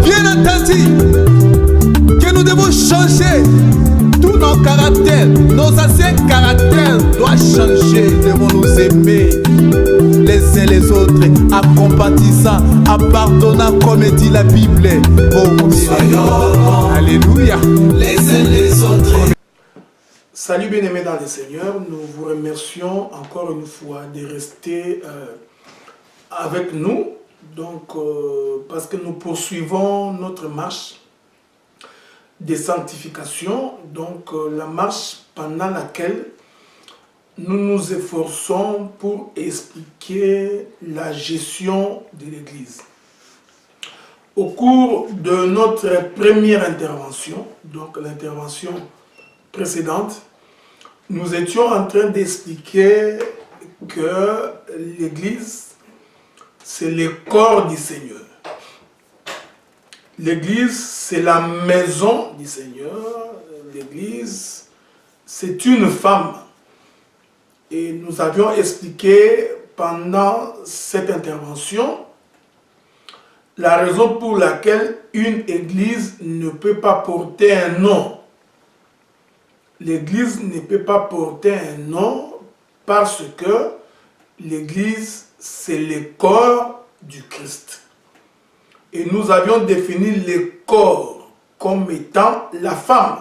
Bien entendu que nous devons changer tous nos caractères. Nos anciens caractères doivent changer. Nous devons nous aimer les uns les autres, en compatissant, en pardonnant comme dit la Bible. Oh, soyons, alléluia, les uns les autres. Salut bien-aimés dans le Seigneur, nous vous remercions encore une fois de rester avec nous, donc parce que nous poursuivons notre marche de sanctification, donc la marche pendant laquelle nous nous efforçons pour expliquer la gestion de l'Église. Au cours de notre première intervention, donc l'intervention précédente, nous étions en train d'expliquer que l'Église, c'est le corps du Seigneur. L'Église, c'est la maison du Seigneur. L'Église, c'est une femme. Et nous avions expliqué pendant cette intervention la raison pour laquelle une Église ne peut pas porter un nom. L'Église ne peut pas porter un nom parce que l'Église, c'est le corps du Christ. Et nous avions défini le corps comme étant la femme,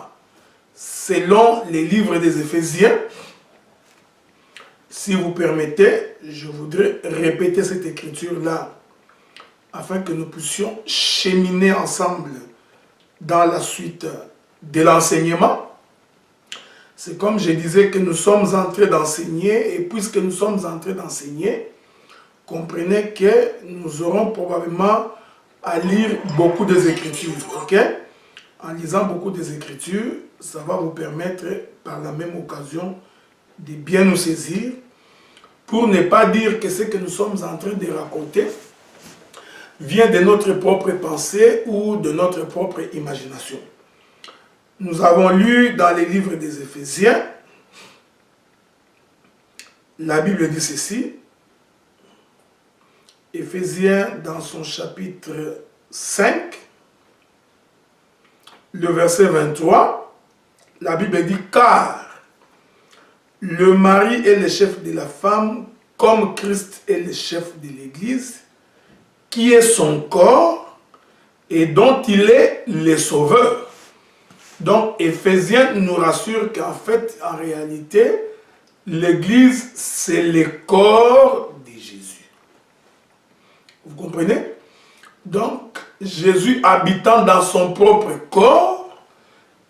selon les livres des Éphésiens. Si vous permettez, je voudrais répéter cette écriture-là afin que nous puissions cheminer ensemble dans la suite de l'enseignement. C'est comme je disais que nous sommes en train d'enseigner, et puisque nous sommes en train d'enseigner, comprenez que nous aurons probablement à lire beaucoup des Écritures, ok? En lisant beaucoup des Écritures, ça va vous permettre par la même occasion de bien nous saisir, pour ne pas dire que ce que nous sommes en train de raconter vient de notre propre pensée ou de notre propre imagination. Nous avons lu dans les livres des Éphésiens, la Bible dit ceci, Éphésiens dans son chapitre 5, le verset 23, la Bible dit « Car le mari est le chef de la femme, comme Christ est le chef de l'Église, qui est son corps et dont il est le sauveur. » Donc, Éphésiens nous rassure qu'en fait, en réalité, l'Église, c'est le corps de Jésus. Vous comprenez? Donc, Jésus habitant dans son propre corps,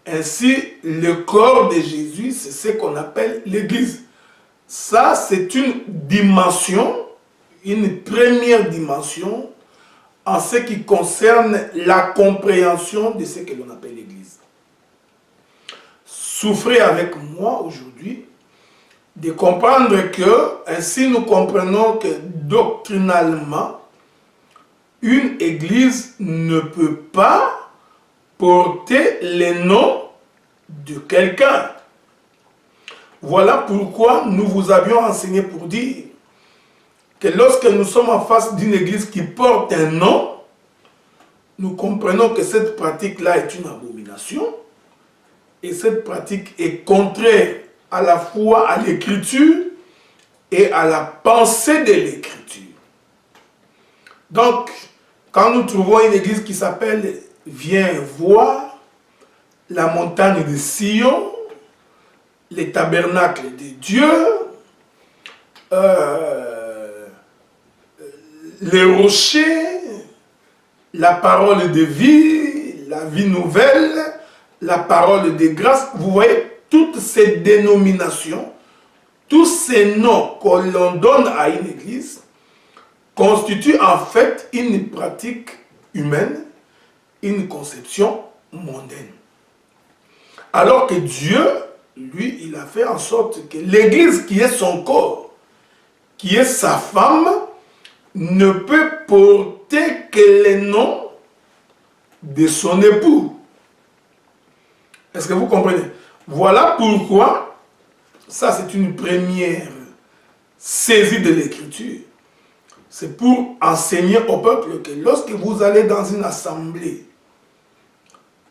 ainsi, le corps de Jésus, c'est ce qu'on appelle l'Église. Ça, c'est une dimension, une première dimension, en ce qui concerne la compréhension de ce que l'on appelle l'Église. Souffrez avec moi aujourd'hui de comprendre que, ainsi nous comprenons que doctrinalement, une église ne peut pas porter le nom de quelqu'un. Voilà pourquoi nous vous avions enseigné pour dire que lorsque nous sommes en face d'une église qui porte un nom, nous comprenons que cette pratique-là est une abomination. Et cette pratique est contraire à la fois à l'écriture et à la pensée de l'écriture. Donc, quand nous trouvons une église qui s'appelle « Viens voir », la montagne de Sion, les tabernacles de Dieu, les rochers, la parole de vie, la vie nouvelle, la parole de grâce, vous voyez, toutes ces dénominations, tous ces noms que l'on donne à une église, constituent en fait une pratique humaine, une conception mondaine. Alors que Dieu, lui, il a fait en sorte que l'église qui est son corps, qui est sa femme, ne peut porter que les noms de son époux. Est-ce que vous comprenez? Voilà pourquoi, ça c'est une première saisie de l'écriture. c'est pour enseigner au peuple que lorsque vous allez dans une assemblée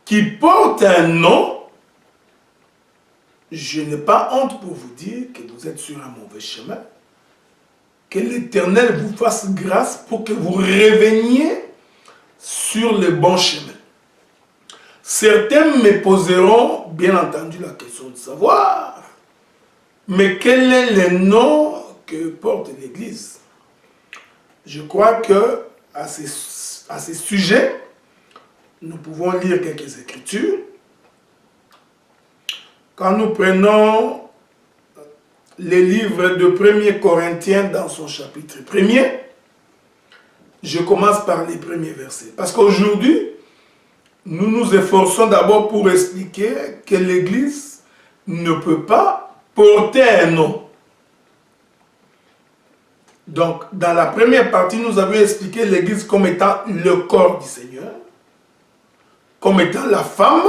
qui porte un nom, je n'ai pas honte pour vous dire que vous êtes sur un mauvais chemin. Que l'Éternel vous fasse grâce pour que vous reveniez sur le bon chemin. Certains me poseront, bien entendu, la question de savoir, mais quel est le nom que porte l'Église? Je crois que à ces sujets, nous pouvons lire quelques écritures. Quand nous prenons les livres de 1er Corinthiens dans son chapitre 1er, je commence par les premiers versets. Parce qu'aujourd'hui, nous nous efforçons d'abord pour expliquer que l'Église ne peut pas porter un nom. Donc, dans la première partie, nous avions expliqué l'Église comme étant le corps du Seigneur, comme étant la femme,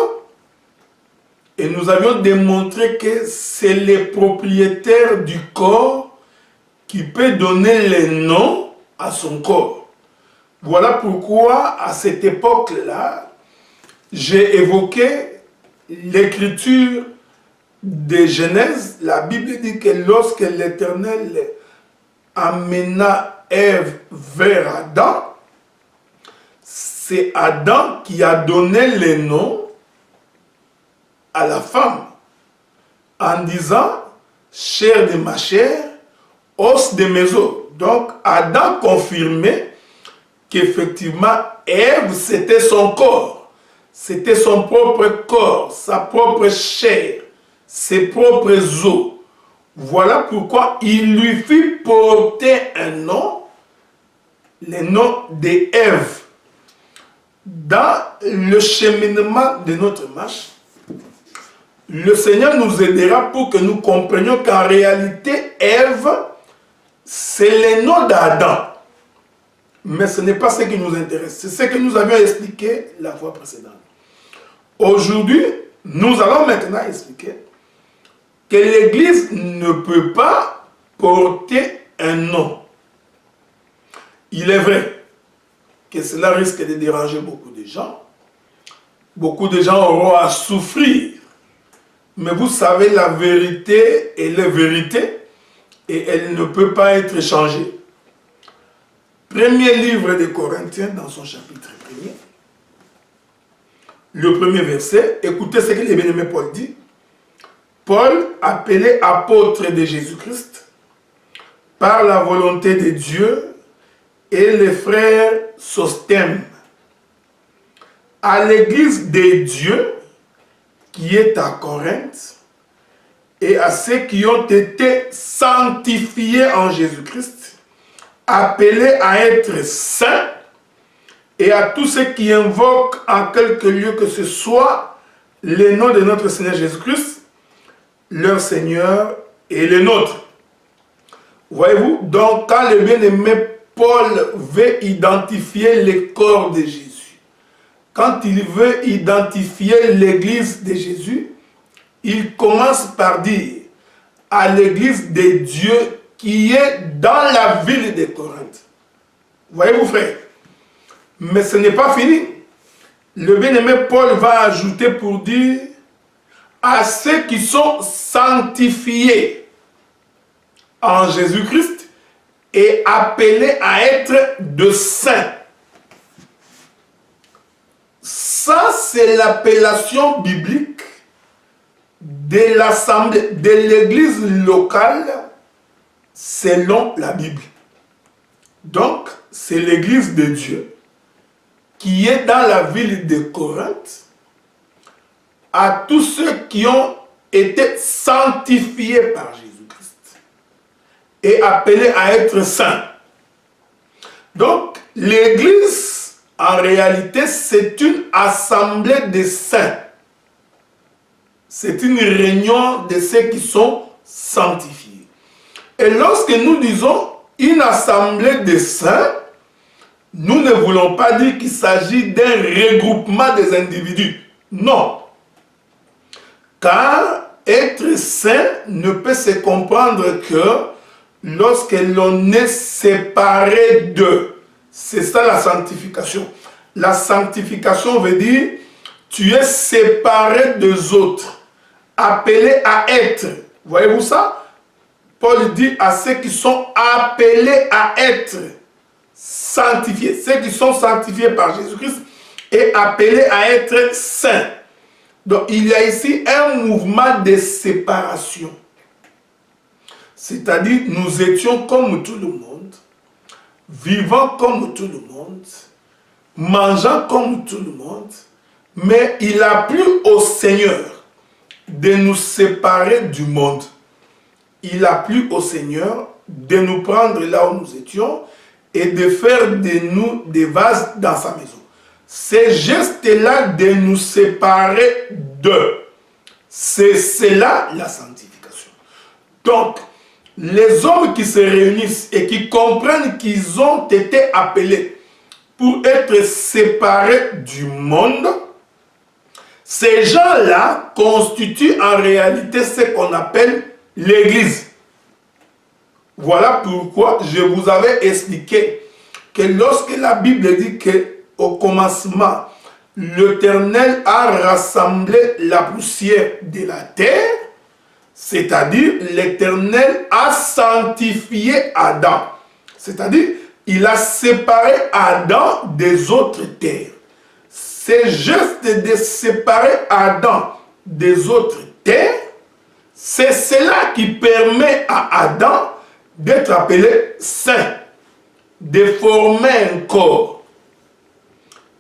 et nous avions démontré que c'est le propriétaire du corps qui peut donner le nom à son corps. Voilà pourquoi, à cette époque-là, j'ai évoqué l'écriture de Genèse. La Bible dit que lorsque l'Éternel amena Ève vers Adam, c'est Adam qui a donné le nom à la femme en disant chair de ma chair, os de mes os. Donc Adam confirmait qu'effectivement Ève c'était son corps, c'était son propre corps, sa propre chair, ses propres os. Voilà pourquoi il lui fit porter un nom, le nom d'Ève. Dans le cheminement de notre marche, le Seigneur nous aidera pour que nous comprenions qu'en réalité, Ève, c'est le nom d'Adam. Mais ce n'est pas ce qui nous intéresse. C'est ce que nous avions expliqué la fois précédente. Aujourd'hui, nous allons maintenant expliquer que l'Église ne peut pas porter un nom. Il est vrai que cela risque de déranger beaucoup de gens. Beaucoup de gens auront à souffrir. Mais vous savez, la vérité est la vérité et elle ne peut pas être changée. Premier livre de Corinthiens dans son chapitre 1er, le premier verset, écoutez ce que le bien-aimé Paul dit. Paul, appelé apôtre de Jésus-Christ, par la volonté de Dieu, et les frères Sosthène, à l'église de Dieu, qui est à Corinthe, et à ceux qui ont été sanctifiés en Jésus-Christ, appelés à être saints, et à tous ceux qui invoquent en quelque lieu que ce soit le nom de notre Seigneur Jésus-Christ, leur Seigneur et le nôtre. Voyez-vous, donc quand le bien-aimé Paul veut identifier le corps de Jésus, quand il veut identifier l'église de Jésus, il commence par dire à l'église de Dieu qui est dans la ville de Corinthe. Voyez-vous, frère? Mais ce n'est pas fini. Le bien-aimé Paul va ajouter pour dire à ceux qui sont sanctifiés en Jésus-Christ et appelés à être de saints. Ça, c'est l'appellation biblique de l'assemblée, de l'église locale selon la Bible. Donc, c'est l'église de Dieu qui est dans la ville de Corinthe, à tous ceux qui ont été sanctifiés par Jésus-Christ et appelés à être saints. Donc, l'église, en réalité, c'est une assemblée de saints. C'est une réunion de ceux qui sont sanctifiés. Et lorsque nous disons une assemblée de saints, nous ne voulons pas dire qu'il s'agit d'un regroupement des individus. Non. Car être saint ne peut se comprendre que lorsque l'on est séparé d'eux. C'est ça la sanctification. La sanctification veut dire tu es séparé des autres, appelé à être. Voyez-vous ça? Paul dit à ceux qui sont appelés à être sanctifiés, ceux qui sont sanctifiés par Jésus-Christ et appelés à être saints. Donc il y a ici un mouvement de séparation. C'est-à-dire nous étions comme tout le monde, vivant comme tout le monde, mangeant comme tout le monde, mais il a plu au Seigneur de nous séparer du monde. Il a plu au Seigneur de nous prendre là où nous étions et de faire de nous des vases dans sa maison. Ces gestes-là de nous séparer d'eux, c'est cela la sanctification. Donc, les hommes qui se réunissent et qui comprennent qu'ils ont été appelés pour être séparés du monde, ces gens-là constituent en réalité ce qu'on appelle l'Église. Voilà pourquoi je vous avais expliqué que lorsque la Bible dit qu'au commencement, l'Éternel a rassemblé la poussière de la terre, c'est-à-dire l'Éternel a sanctifié Adam. C'est-à-dire, il a séparé Adam des autres terres. Ce geste de séparer Adam des autres terres, c'est cela qui permet à Adam d'être appelé saint, de former un corps.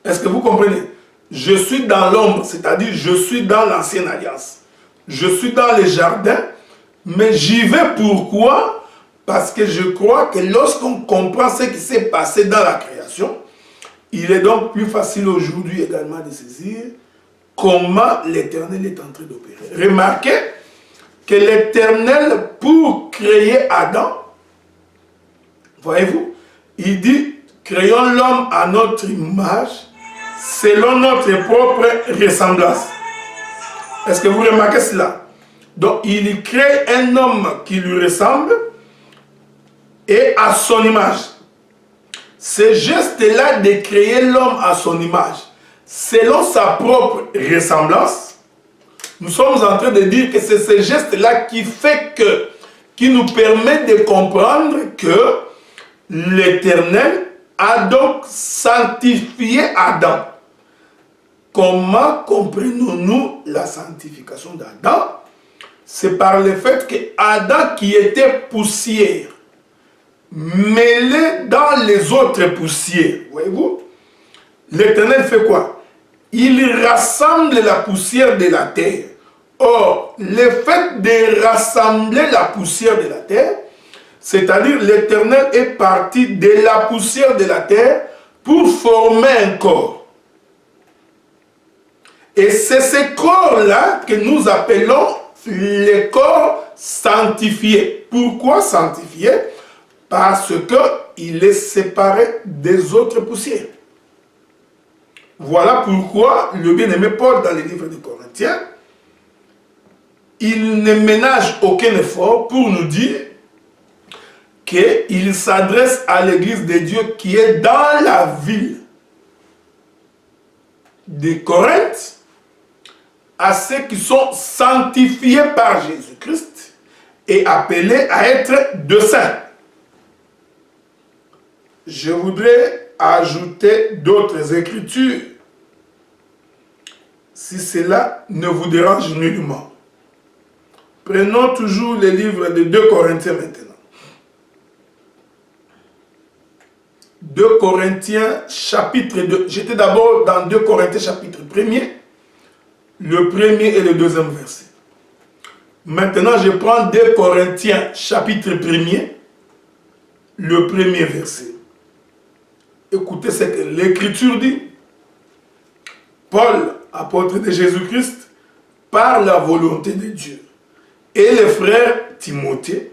Est-ce que vous comprenez? Je suis dans l'ombre, c'est-à-dire je suis dans l'ancienne alliance. Je suis dans les jardins, mais j'y vais pourquoi? Parce que je crois que lorsqu'on comprend ce qui s'est passé dans la création, il est donc plus facile aujourd'hui également de saisir comment l'Éternel est en train d'opérer. Remarquez que l'Éternel, pour créer Adam, voyez-vous, il dit, créons l'homme à notre image, selon notre propre ressemblance. Est-ce que vous remarquez cela? Donc, il crée un homme qui lui ressemble et à son image. Ce geste-là de créer l'homme à son image, selon sa propre ressemblance, nous sommes en train de dire que c'est ce geste-là qui nous permet de comprendre que l'Éternel a donc sanctifié Adam. Comment comprenons-nous la sanctification d'Adam? C'est par le fait que Adam qui était poussière, mêlé dans les autres poussières, voyez-vous, l'Éternel fait quoi? Il rassemble la poussière de la terre. Or, le fait de rassembler la poussière de la terre, c'est-à-dire l'Éternel est parti de la poussière de la terre pour former un corps. Et c'est ce corps-là que nous appelons le corps sanctifié. Pourquoi sanctifié? Parce qu'il est séparé des autres poussières. Voilà pourquoi le bien-aimé Paul, dans les livres des Corinthiens, il ne ménage aucun effort pour nous dire qu'il s'adresse à l'église de Dieu qui est dans la ville de Corinthe, à ceux qui sont sanctifiés par Jésus-Christ et appelés à être de saints. Je voudrais ajouter d'autres écritures, si cela ne vous dérange nullement. Prenons toujours les livres de 2 Corinthiens maintenant. 2 Corinthiens chapitre 2. J'étais d'abord dans 2 Corinthiens chapitre 1er, le premier et le deuxième verset. Maintenant, je prends 2 Corinthiens chapitre 1er, le premier verset. Écoutez ce que l'Écriture dit. Paul, apôtre de Jésus-Christ, par la volonté de Dieu, et le frère Timothée,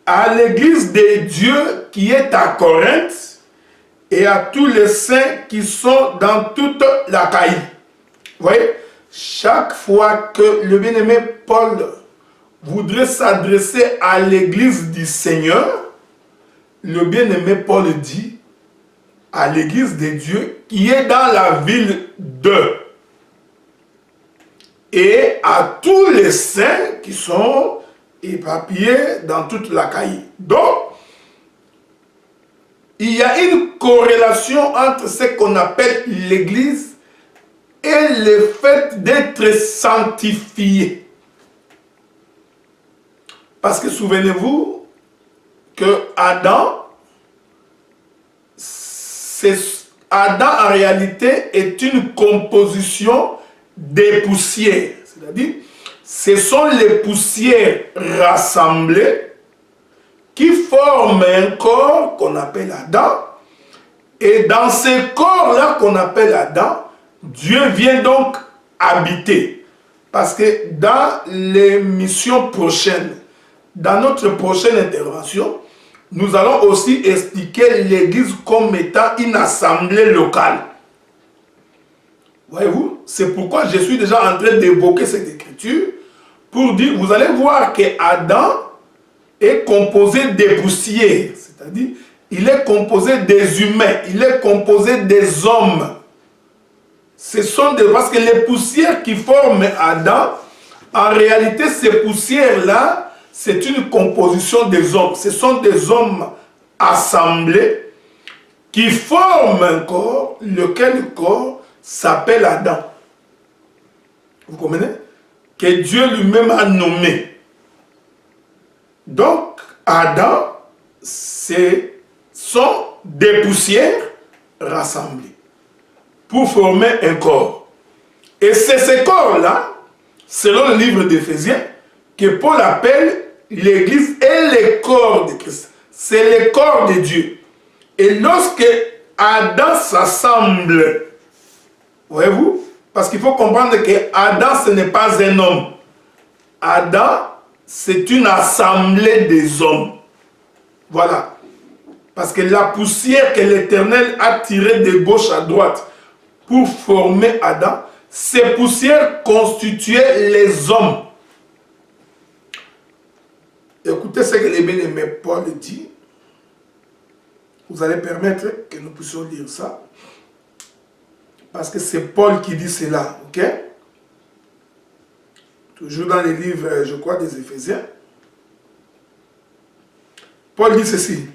à l'église de Dieu qui est à Corinthe, et à tous les saints qui sont dans toute l'Achaïe. Vous voyez, chaque fois que le bien-aimé Paul voudrait s'adresser à l'église du Seigneur, le bien-aimé Paul dit à l'église de Dieu qui est dans la ville de et à tous les saints qui sont éparpillés dans toute l'Achaïe. Donc, il y a une corrélation entre ce qu'on appelle l'église et le fait d'être sanctifié. Parce que souvenez-vous que Adam en réalité est une composition des poussières. C'est-à-dire, ce sont les poussières rassemblées qui forment un corps qu'on appelle Adam. Et dans ce corps-là qu'on appelle Adam, Dieu vient donc habiter. Parce que dans les missions prochaines, dans notre prochaine intervention, nous allons aussi expliquer l'Église comme étant une assemblée locale. Voyez-vous, c'est pourquoi je suis déjà en train d'évoquer cette écriture pour dire, vous allez voir que Adam est composé des poussières, c'est-à-dire il est composé des humains, il est composé des hommes. Ce sont parce que les poussières qui forment Adam, en réalité ces poussières-là, c'est une composition des hommes. Ce sont des hommes assemblés qui forment un corps, lequel corps s'appelle Adam. Vous comprenez? Que Dieu lui-même a nommé. Donc, Adam, ce sont des poussières rassemblées pour former un corps. Et c'est ce corps-là, selon le livre d'Éphésiens, que Paul appelle l'Église et le corps de Christ. C'est le corps de Dieu. Et lorsque Adam s'assemble, voyez-vous, parce qu'il faut comprendre que Adam, ce n'est pas un homme. Adam, c'est une assemblée des hommes. Voilà. Parce que la poussière que l'Éternel a tirée de gauche à droite pour former Adam, ces poussières constituaient les hommes. Écoutez ce que le bien-aimé Paul dit. Vous allez permettre que nous puissions lire ça. Parce que c'est Paul qui dit cela, ok? Toujours dans les livres, je crois, des Éphésiens. Paul dit ceci.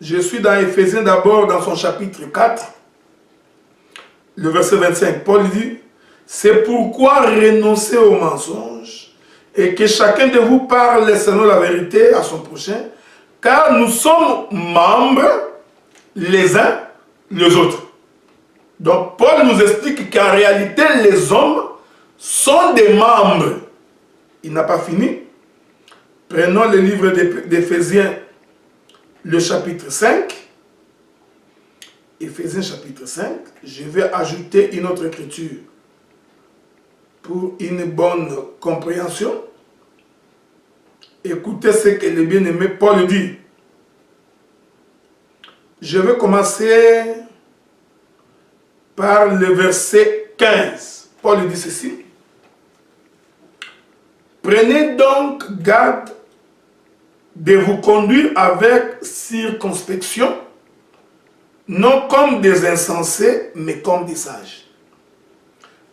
Je suis dans Éphésiens d'abord, dans son chapitre 4, le verset 25. Paul dit, c'est pourquoi renoncez aux mensonges et que chacun de vous parle selon la vérité à son prochain, car nous sommes membres les uns les autres. Donc Paul nous explique qu'en réalité les hommes sont des membres. Il n'a pas fini. Prenons le livre d'Éphésiens, le chapitre 5. Éphésiens chapitre 5. Je vais ajouter une autre écriture pour une bonne compréhension. Écoutez ce que le bien-aimé Paul dit. Je vais commencer par le verset 15. Paul dit ceci. Prenez donc garde de vous conduire avec circonspection, non comme des insensés, mais comme des sages.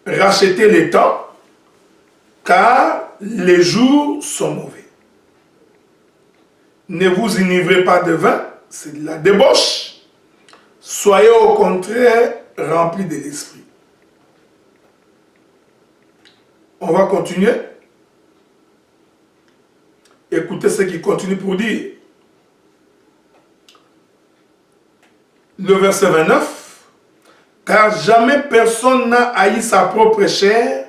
Rachetez les temps, car les jours sont mauvais. Ne vous enivrez pas de vin, c'est de la débauche. Soyez au contraire remplis de l'esprit. On va continuer. Écoutez ce qui continue pour dire. Le verset 29. Car jamais personne n'a haï sa propre chair,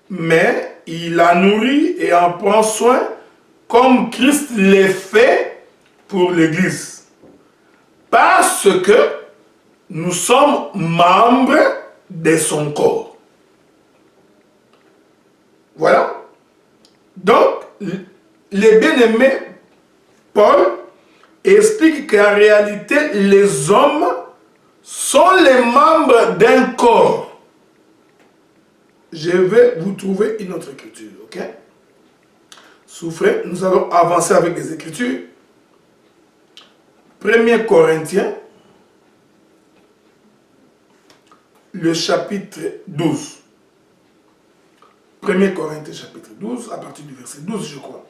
mais il la nourrit et en prend soin comme Christ l'a fait pour l'Église. Parce que nous sommes membres de son corps. Voilà. Donc, le bien-aimé Paul explique qu'en réalité, les hommes sont les membres d'un corps. je vais vous trouver une autre écriture, ok? Souffrez, nous allons avancer avec les écritures. 1 Corinthiens, le chapitre 12. 1 Corinthiens, chapitre 12, à partir du verset 12, je crois.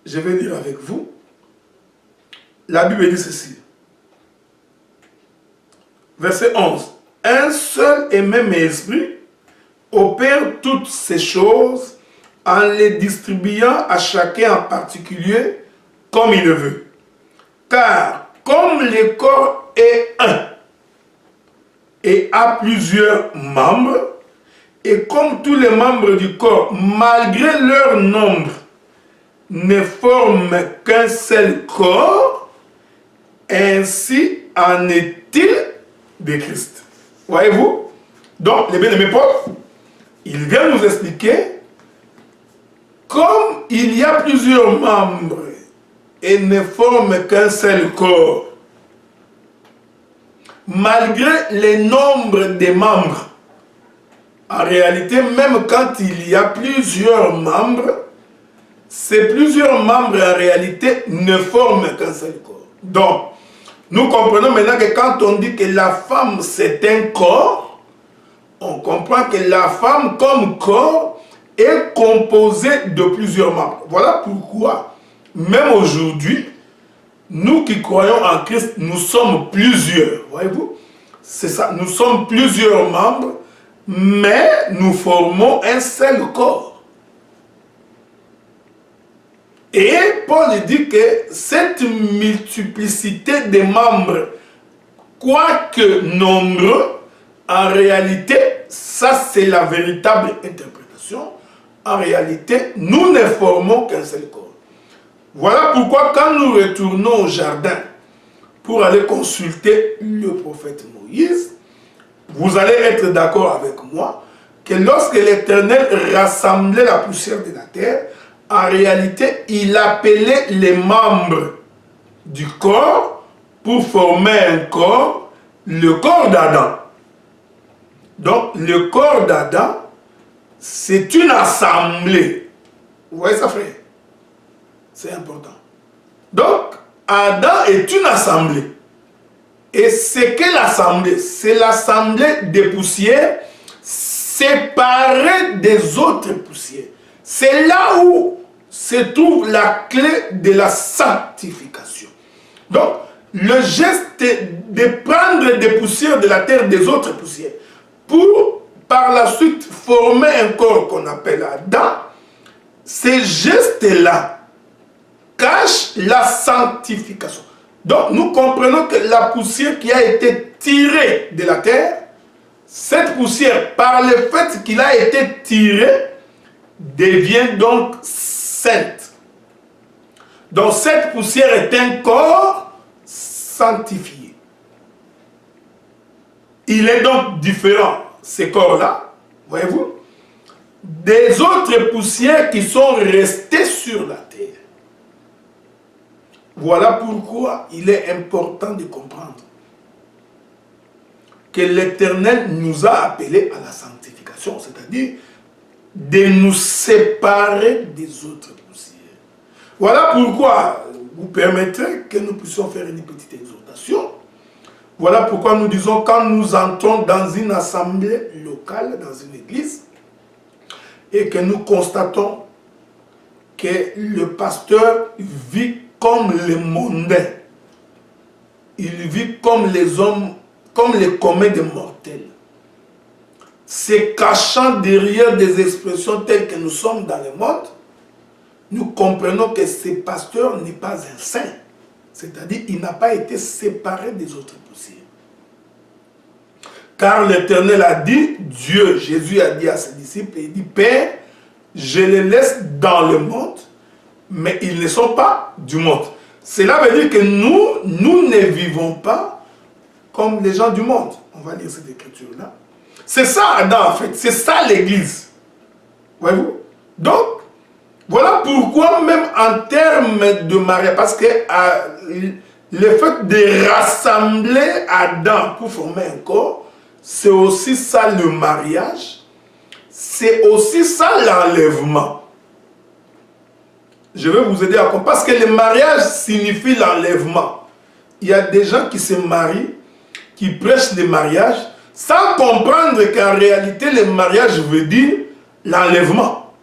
Je vais lire avec vous. La Bible dit ceci. Verset 11. Un seul et même esprit opère toutes ces choses en les distribuant à chacun en particulier comme il le veut. Car comme le corps est un et a plusieurs membres, et comme tous les membres du corps, malgré leur nombre, ne forment qu'un seul corps, ainsi en est-il de Christ. Voyez-vous? Donc, les bien-aimés Paul, il vient nous expliquer comme il y a plusieurs membres et ne forment qu'un seul corps, malgré le nombre des membres, en réalité, même quand il y a plusieurs membres, ces plusieurs membres en réalité ne forment qu'un seul corps. Donc, nous comprenons maintenant que quand on dit que la femme c'est un corps, on comprend que la femme comme corps est composée de plusieurs membres. Voilà pourquoi, même aujourd'hui, nous qui croyons en Christ, nous sommes plusieurs. Voyez-vous? C'est ça, nous sommes plusieurs membres, mais nous formons un seul corps. Et Paul dit que cette multiplicité de membres, quoique nombreux, en réalité, ça c'est la véritable interprétation. En réalité, nous ne formons qu'un seul corps. Voilà pourquoi quand nous retournons au jardin pour aller consulter le prophète Moïse, vous allez être d'accord avec moi que lorsque l'Éternel rassemblait la poussière de la terre, en réalité, il appelait les membres du corps pour former un corps, le corps d'Adam. Donc, le corps d'Adam, c'est une assemblée. Vous voyez ça, frère? C'est important. Donc, Adam est une assemblée. Et c'est quelle assemblée? C'est l'assemblée des poussières séparées des autres poussières. C'est là où se trouve la clé de la sanctification. Donc, le geste de prendre des poussières de la terre, des autres poussières, pour par la suite former un corps qu'on appelle Adam, ces gestes-là cachent la sanctification. Donc, nous comprenons que la poussière qui a été tirée de la terre, cette poussière, par le fait qu'il a été tiré, devient donc sainte. Donc cette poussière est un corps sanctifié. Il est donc différent, ce corps-là, voyez-vous, des autres poussières qui sont restées sur la terre. Voilà pourquoi il est important de comprendre que l'Éternel nous a appelés à la sanctification, c'est-à-dire de nous séparer des autres poussières. Voilà pourquoi vous permettrez que nous puissions faire une petite exhortation. Voilà pourquoi nous disons quand nous entrons dans une assemblée locale, dans une église, et que nous constatons que le pasteur vit comme les mondains. Il vit comme les hommes, comme les communs des mortels. Se cachant derrière des expressions telles que nous sommes dans le monde, nous comprenons que ce pasteur n'est pas un saint. C'est-à-dire qu'il n'a pas été séparé des autres poussières. Car l'Éternel a dit, Dieu, Jésus a dit à ses disciples, il dit, Père, je les laisse dans le monde, mais ils ne sont pas du monde. Cela veut dire que nous ne vivons pas comme les gens du monde. On va lire cette écriture-là. C'est ça Adam en fait, c'est ça l'église. Voyez-vous? Donc, voilà pourquoi même en termes de mariage, parce que le fait de rassembler Adam pour former un corps, c'est aussi ça le mariage, c'est aussi ça l'enlèvement. Je vais vous aider à comprendre, parce que le mariage signifie l'enlèvement. Il y a des gens qui se marient, qui prêchent le mariage, sans comprendre qu'en réalité, le mariage veut dire l'enlèvement.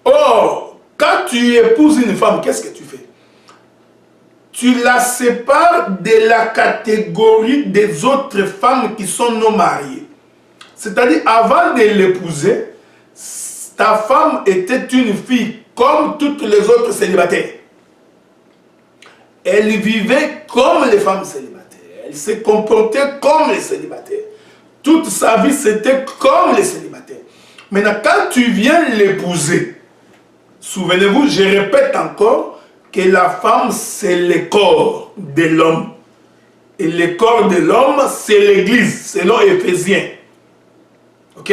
Or, quand tu épouses une femme, qu'est-ce que tu fais? Tu la sépares de la catégorie des autres femmes qui sont non mariées. C'est-à-dire, avant de l'épouser, ta femme était une fille comme toutes les autres célibataires. Elle vivait comme les femmes célibataires. Elle se comportait comme les célibataires. Toute sa vie, c'était comme les célibataires. Maintenant, quand tu viens l'épouser, souvenez-vous, je répète encore, que la femme, c'est le corps de l'homme. Et le corps de l'homme, c'est l'Église, selon Éphésiens. Ok?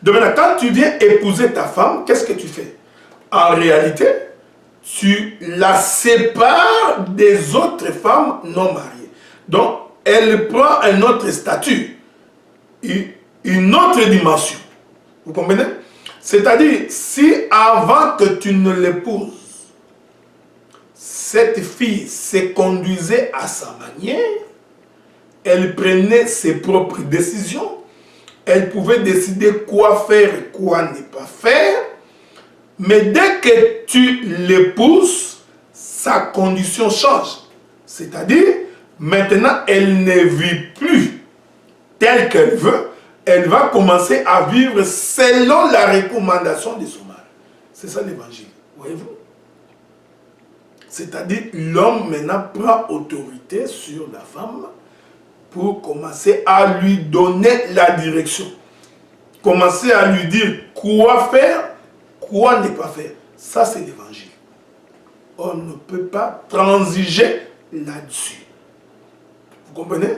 Donc maintenant, quand tu viens épouser ta femme, qu'est-ce que tu fais? En réalité, tu la sépares des autres femmes non mariées. Donc, elle prend un autre statut, une autre dimension. Vous comprenez? C'est-à-dire, si avant que tu ne l'épouses, cette fille se conduisait à sa manière, elle prenait ses propres décisions, elle pouvait décider quoi faire et quoi ne pas faire, mais dès que tu l'épouses, sa condition change. C'est-à-dire, maintenant, elle ne vit plus telle qu'elle veut, elle va commencer à vivre selon la recommandation de son mari. C'est ça l'évangile, voyez-vous? C'est-à-dire, l'homme maintenant prend autorité sur la femme pour commencer à lui donner la direction. Commencer à lui dire quoi faire, quoi ne pas faire. Ça, c'est l'évangile. On ne peut pas transiger là-dessus. Vous comprenez?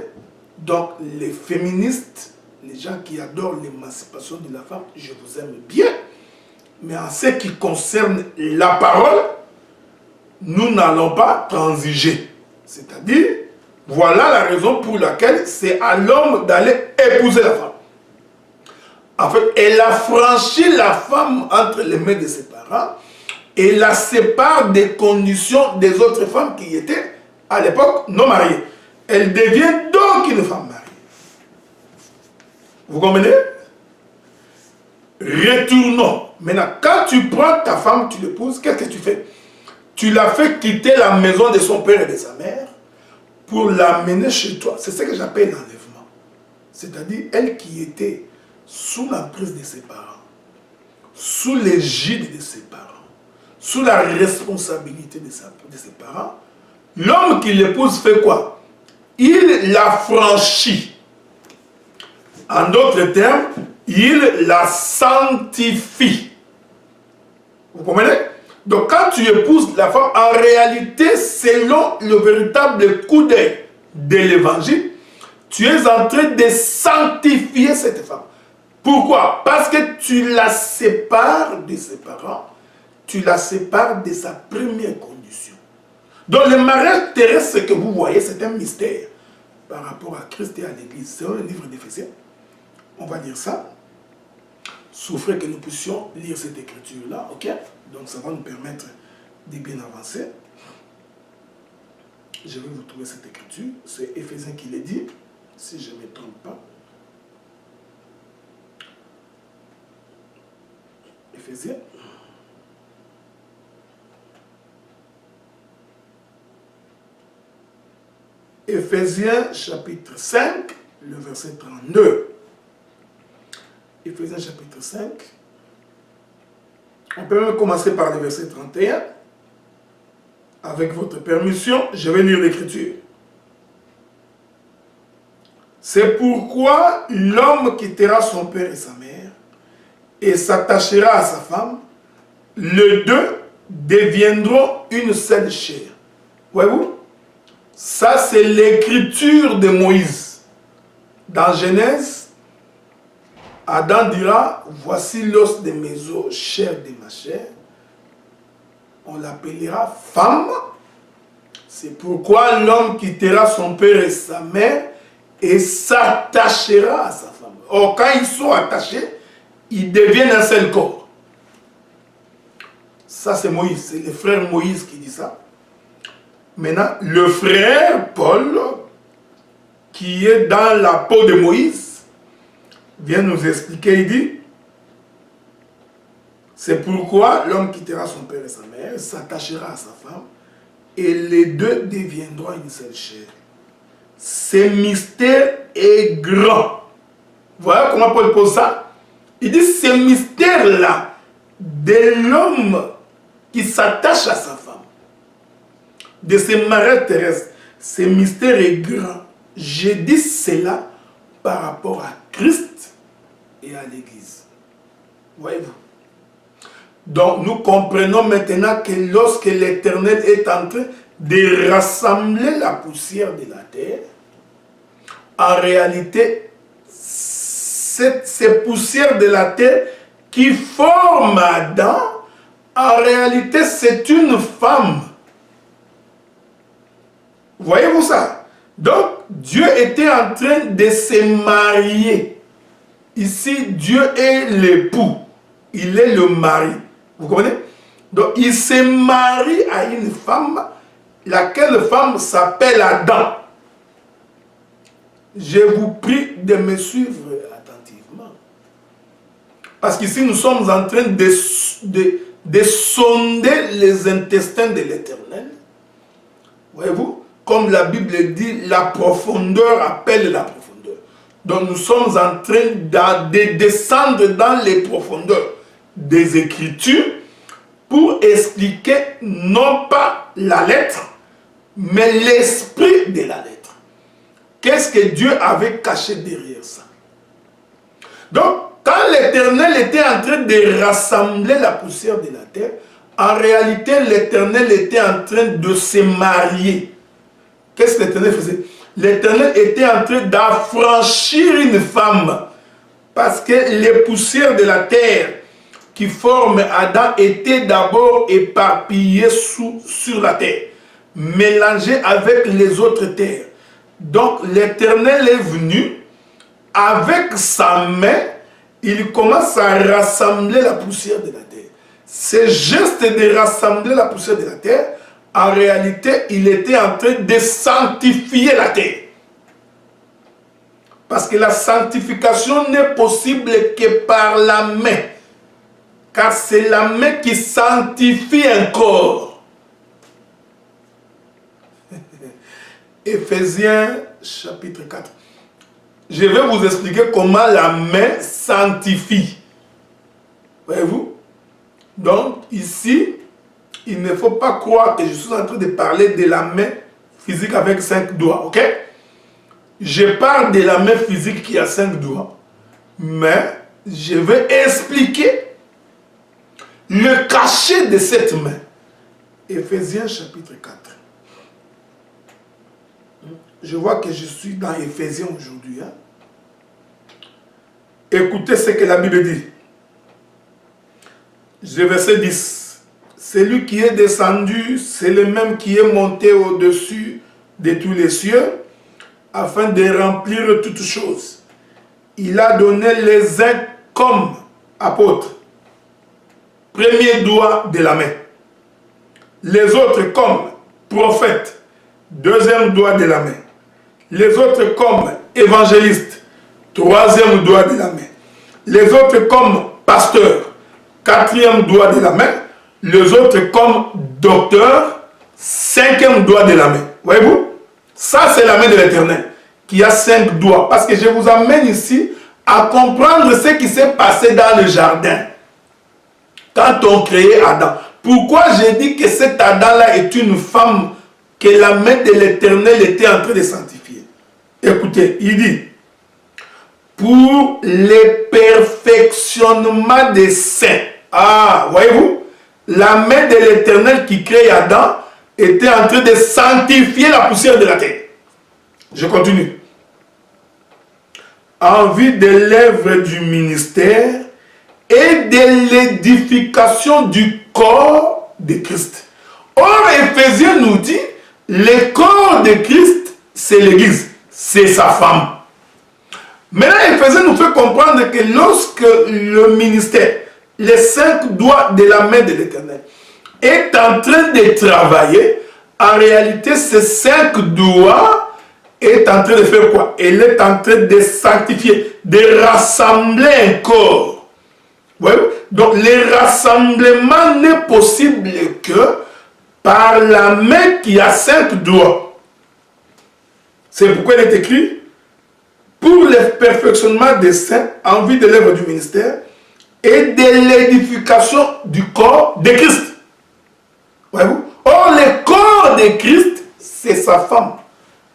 Donc, les féministes, les gens qui adorent l'émancipation de la femme, je vous aime bien. Mais en ce qui concerne la parole, nous n'allons pas transiger. C'est-à-dire, voilà la raison pour laquelle c'est à l'homme d'aller épouser la femme. En fait, elle a franchi la femme entre les mains de ses parents et la sépare des conditions des autres femmes qui étaient à l'époque non mariées. Elle devient donc une femme mariée. Vous comprenez? Retournons. Maintenant, quand tu prends ta femme, tu l'épouses, qu'est-ce que tu fais? Tu la fais quitter la maison de son père et de sa mère pour l'amener chez toi. C'est ce que j'appelle l'enlèvement. C'est-à-dire, elle qui était sous l'emprise de ses parents, sous l'égide de ses parents, sous la responsabilité de ses parents, l'homme qui l'épouse fait quoi? Il la franchit. En d'autres termes, il la sanctifie. Vous comprenez? Donc quand tu épouses la femme, en réalité, selon le véritable coup d'œil de l'évangile, tu es en train de sanctifier cette femme. Pourquoi? Parce que tu la sépares de ses parents, tu la sépares de sa première condition. Donc le mariage terrestre que vous voyez, c'est un mystère par rapport à Christ et à l'Église. C'est un livre d'Éphésiens. On va lire ça. Souffrez que nous puissions lire cette écriture-là, ok? Donc ça va nous permettre de bien avancer. Je vais vous trouver cette écriture. C'est Éphésiens qui l'a dit, si je ne me trompe pas. Éphésiens. Éphésiens chapitre 5, le verset 32. Éphésiens chapitre 5. On peut même commencer par le verset 31. Avec votre permission, je vais lire l'écriture. C'est pourquoi l'homme quittera son père et sa mère et s'attachera à sa femme. Les deux deviendront une seule chair. Voyez-vous? Ça, c'est l'écriture de Moïse. Dans Genèse, Adam dira, voici l'os de mes os, chair de ma chair. On l'appellera femme. C'est pourquoi l'homme quittera son père et sa mère et s'attachera à sa femme. Or, quand ils sont attachés, ils deviennent un seul corps. Ça, c'est Moïse. C'est le frère Moïse qui dit ça. Maintenant, le frère Paul, qui est dans la peau de Moïse, vient nous expliquer, il dit, c'est pourquoi l'homme quittera son père et sa mère, s'attachera à sa femme, et les deux deviendront une seule chair. Ce mystère est grand. Voilà comment Paul pose ça. Il dit, ce mystère-là de l'homme qui s'attache à sa femme, de ce mariage terrestre, ce mystère est grand. Je dis cela par rapport à Christ et à l'Église. Voyez-vous? Donc nous comprenons maintenant que lorsque l'Éternel est en train de rassembler la poussière de la terre, en réalité, ces poussières de la terre qui forment Adam, en réalité c'est une femme. Voyez-vous ça? Donc Dieu était en train de se marier. Ici, Dieu est l'époux. Il est le mari. Vous comprenez? Donc il se marie à une femme, laquelle femme s'appelle Adam. Je vous prie de me suivre attentivement. Parce qu'ici, nous sommes en train de sonder les intestins de l'Éternel. Voyez-vous? Comme la Bible dit, la profondeur appelle la profondeur. Donc nous sommes en train de descendre dans les profondeurs des Écritures pour expliquer non pas la lettre, mais l'esprit de la lettre. Qu'est-ce que Dieu avait caché derrière ça? Donc, quand l'Éternel était en train de rassembler la poussière de la terre, en réalité, l'Éternel était en train de se marier. Qu'est-ce que l'Éternel faisait? L'Éternel était en train d'affranchir une femme. Parce que les poussières de la terre qui forment Adam étaient d'abord éparpillées sur la terre, mélangées avec les autres terres. Donc l'Éternel est venu, avec sa main, il commence à rassembler la poussière de la terre. Ce geste de rassembler la poussière de la terre, en réalité, il était en train de sanctifier la terre. Parce que la sanctification n'est possible que par la main. Car c'est la main qui sanctifie un corps. Éphésiens chapitre 4. Je vais vous expliquer comment la main sanctifie. Voyez-vous? Donc, ici, il ne faut pas croire que je suis en train de parler de la main physique avec 5 doigts, ok? Je parle de la main physique qui a 5 doigts, mais je vais expliquer le cachet de cette main. Éphésiens chapitre 4. Je vois que je suis dans Éphésiens aujourd'hui. Hein? Écoutez ce que la Bible dit. Verset 10. Celui qui est descendu, c'est le même qui est monté au-dessus de tous les cieux, afin de remplir toutes choses. Il a donné les uns comme apôtres, premier doigt de la main. Les autres comme prophètes, deuxième doigt de la main. Les autres comme évangélistes, troisième doigt de la main. Les autres comme pasteurs, quatrième doigt de la main. Les autres comme docteurs, cinquième doigt de la main. Voyez-vous? Ça, c'est la main de l'Éternel qui a 5 doigts. Parce que je vous amène ici à comprendre ce qui s'est passé dans le jardin quand on créait Adam. Pourquoi j'ai dit que cet Adam-là est une femme que la main de l'Éternel était en train de sanctifier? Écoutez, il dit, pour le perfectionnement des saints. Ah, voyez-vous? La main de l'Éternel qui crée Adam était en train de sanctifier la poussière de la terre. Je continue. En vue de l'œuvre du ministère et de l'édification du corps de Christ. Or, Éphésiens nous dit, le corps de Christ, c'est l'Église, c'est sa femme. Maintenant, Éphésiens nous fait comprendre que lorsque le ministère, les 5 doigts de la main de l'Éternel, est en train de travailler, en réalité, ces 5 doigts est en train de faire quoi? Elle est en train de sanctifier, de rassembler un corps. Ouais? Donc, le rassemblement n'est possible que par la main qui a 5 doigts. C'est pourquoi il est écrit pour le perfectionnement des saints en vue de l'œuvre du ministère et de l'édification du corps de Christ. Voyez-vous? Or, le corps de Christ, c'est sa femme.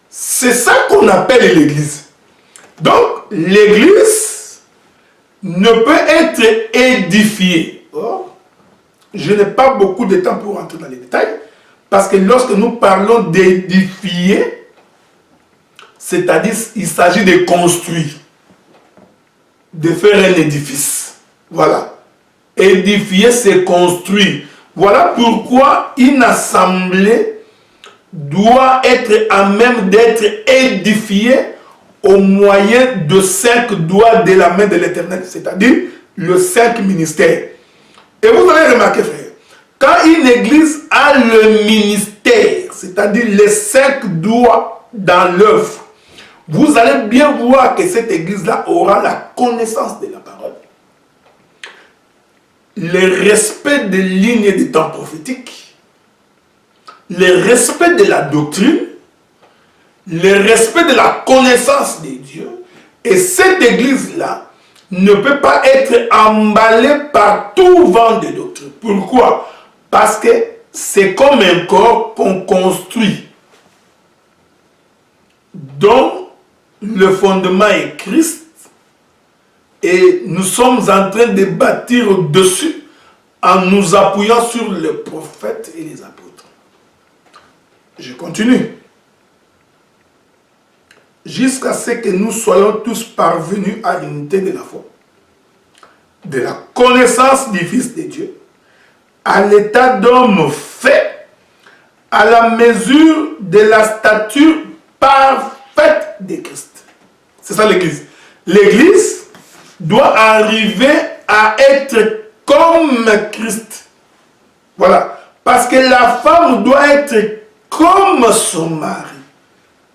C'est ça qu'on appelle l'Église. Donc, l'Église ne peut être édifiée. Or, je n'ai pas beaucoup de temps pour rentrer dans les détails, parce que lorsque nous parlons d'édifier, c'est-à-dire il s'agit de construire, de faire un édifice. Voilà. Édifier, c'est construire. Voilà pourquoi une assemblée doit être à même d'être édifiée au moyen de 5 doigts de la main de l'Éternel, c'est-à-dire le 5 ministères. Et vous allez remarquer, frère, quand une église a le ministère, c'est-à-dire les 5 doigts dans l'œuvre, vous allez bien voir que cette église-là aura la connaissance de la parole, le respect des lignes de temps prophétiques, le respect de la doctrine, le respect de la connaissance de Dieu. Et cette église-là ne peut pas être emballée par tout vent de doctrine. Pourquoi? Parce que c'est comme un corps qu'on construit, dont le fondement est Christ, et nous sommes en train de bâtir au-dessus en nous appuyant sur les prophètes et les apôtres. Je continue. Jusqu'à ce que nous soyons tous parvenus à l'unité de la foi, de la connaissance du Fils de Dieu, à l'état d'homme fait, à la mesure de la stature parfaite de Christ. C'est ça l'Église. L'Église doit arriver à être comme Christ. Voilà. Parce que la femme doit être comme son mari.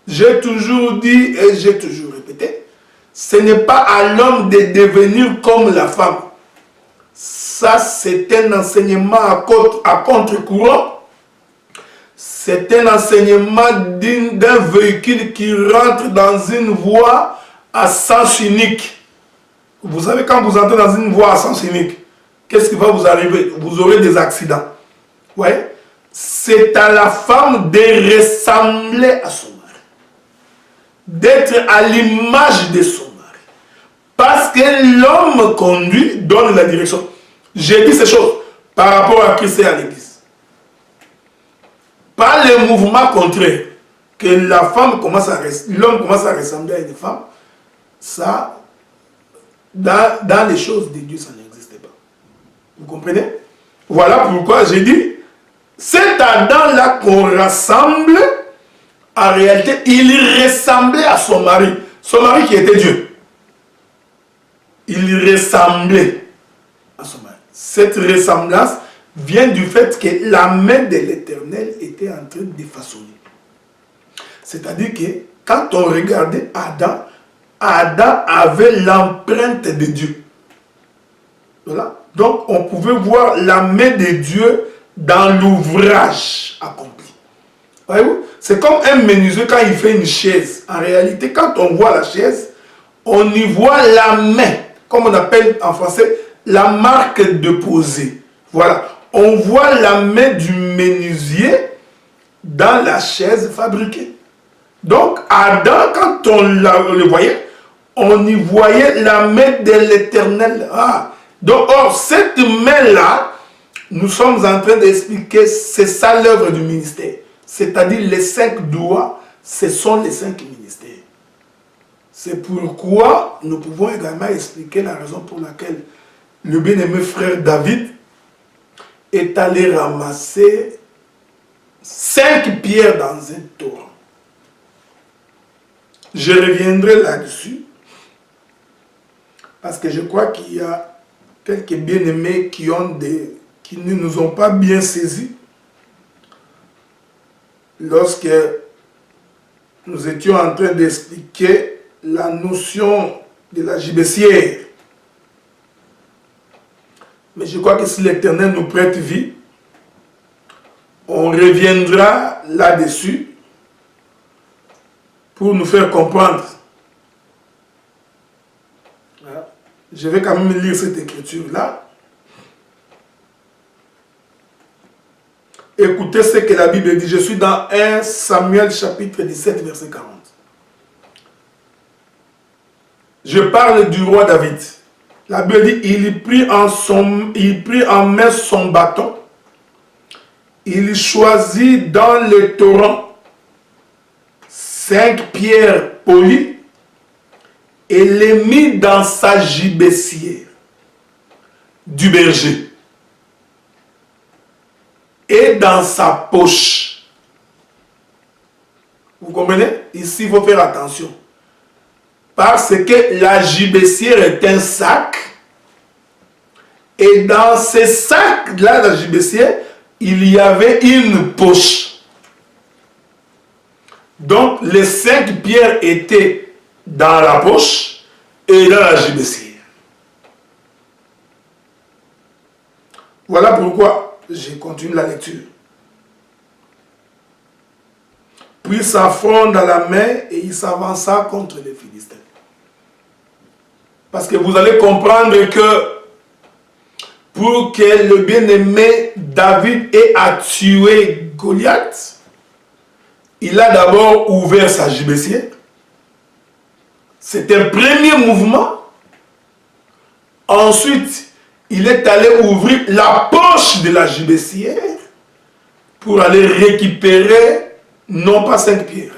J'ai toujours dit et j'ai toujours répété, ce n'est pas à l'homme de devenir comme la femme. Ça, c'est un enseignement à contre-courant. C'est un enseignement d'un véhicule qui rentre dans une voie à sens unique. Vous savez, quand vous entrez dans une voie à sens unique, qu'est-ce qui va vous arriver? Vous aurez des accidents. Ouais. C'est à la femme de ressembler à son mari, d'être à l'image de son mari. Parce que l'homme conduit, donne la direction. J'ai dit ces choses par rapport à Christ et à l'Église. Pas le mouvement contraire, que la femme commence à l'homme commence à ressembler à une femme, ça, dans les choses de Dieu, ça n'existait pas. Vous comprenez? Voilà pourquoi j'ai dit, cet Adam-là qu'on rassemble, en réalité, il ressemblait à son mari qui était Dieu. Il ressemblait à son mari. Cette ressemblance vient du fait que la main de l'Éternel était en train de façonner. C'est-à-dire que quand on regardait Adam, Adam avait l'empreinte de Dieu. Voilà. Donc on pouvait voir la main de Dieu dans l'ouvrage accompli. Voyez-vous? C'est comme un menuisier quand il fait une chaise. En réalité, quand on voit la chaise, on y voit la main, comme on appelle en français, la marque de posée. Voilà. On voit la main du menuisier dans la chaise fabriquée. Donc, Adam, quand on le voyait, on y voyait la main de l'Éternel. Ah. Donc, or, cette main-là, nous sommes en train d'expliquer, c'est ça l'œuvre du ministère. C'est-à-dire les 5 doigts, ce sont les 5 ministères. C'est pourquoi nous pouvons également expliquer la raison pour laquelle le bien-aimé frère David est allé ramasser 5 pierres dans un torrent. Je reviendrai là-dessus. Parce que je crois qu'il y a quelques bien-aimés qui ne nous ont pas bien saisis lorsque nous étions en train d'expliquer la notion de la gibecière. Mais je crois que si l'Éternel nous prête vie, on reviendra là-dessus pour nous faire comprendre. Je vais quand même lire cette écriture-là. Écoutez ce que la Bible dit. Je suis dans 1 Samuel chapitre 17, verset 40. Je parle du roi David. La Bible dit, il prit en main son bâton. Il choisit dans le torrent 5 pierres polies et les mit dans sa gibecière du berger et dans sa poche. Vous comprenez? Ici, il faut faire attention. Parce que la gibecière est un sac. Et dans ce sac-là, la gibecière, il y avait une poche. Donc, les 5 pierres étaient dans la poche et dans la gibecière. Voilà pourquoi je continue la lecture. Puis sa fronde à la main et il s'avança contre les Philistins. Parce que vous allez comprendre que pour que le bien-aimé David ait à tuer Goliath, il a d'abord ouvert sa gibecière. C'est un premier mouvement. Ensuite, il est allé ouvrir la poche de la gibecière pour aller récupérer non pas 5 pierres.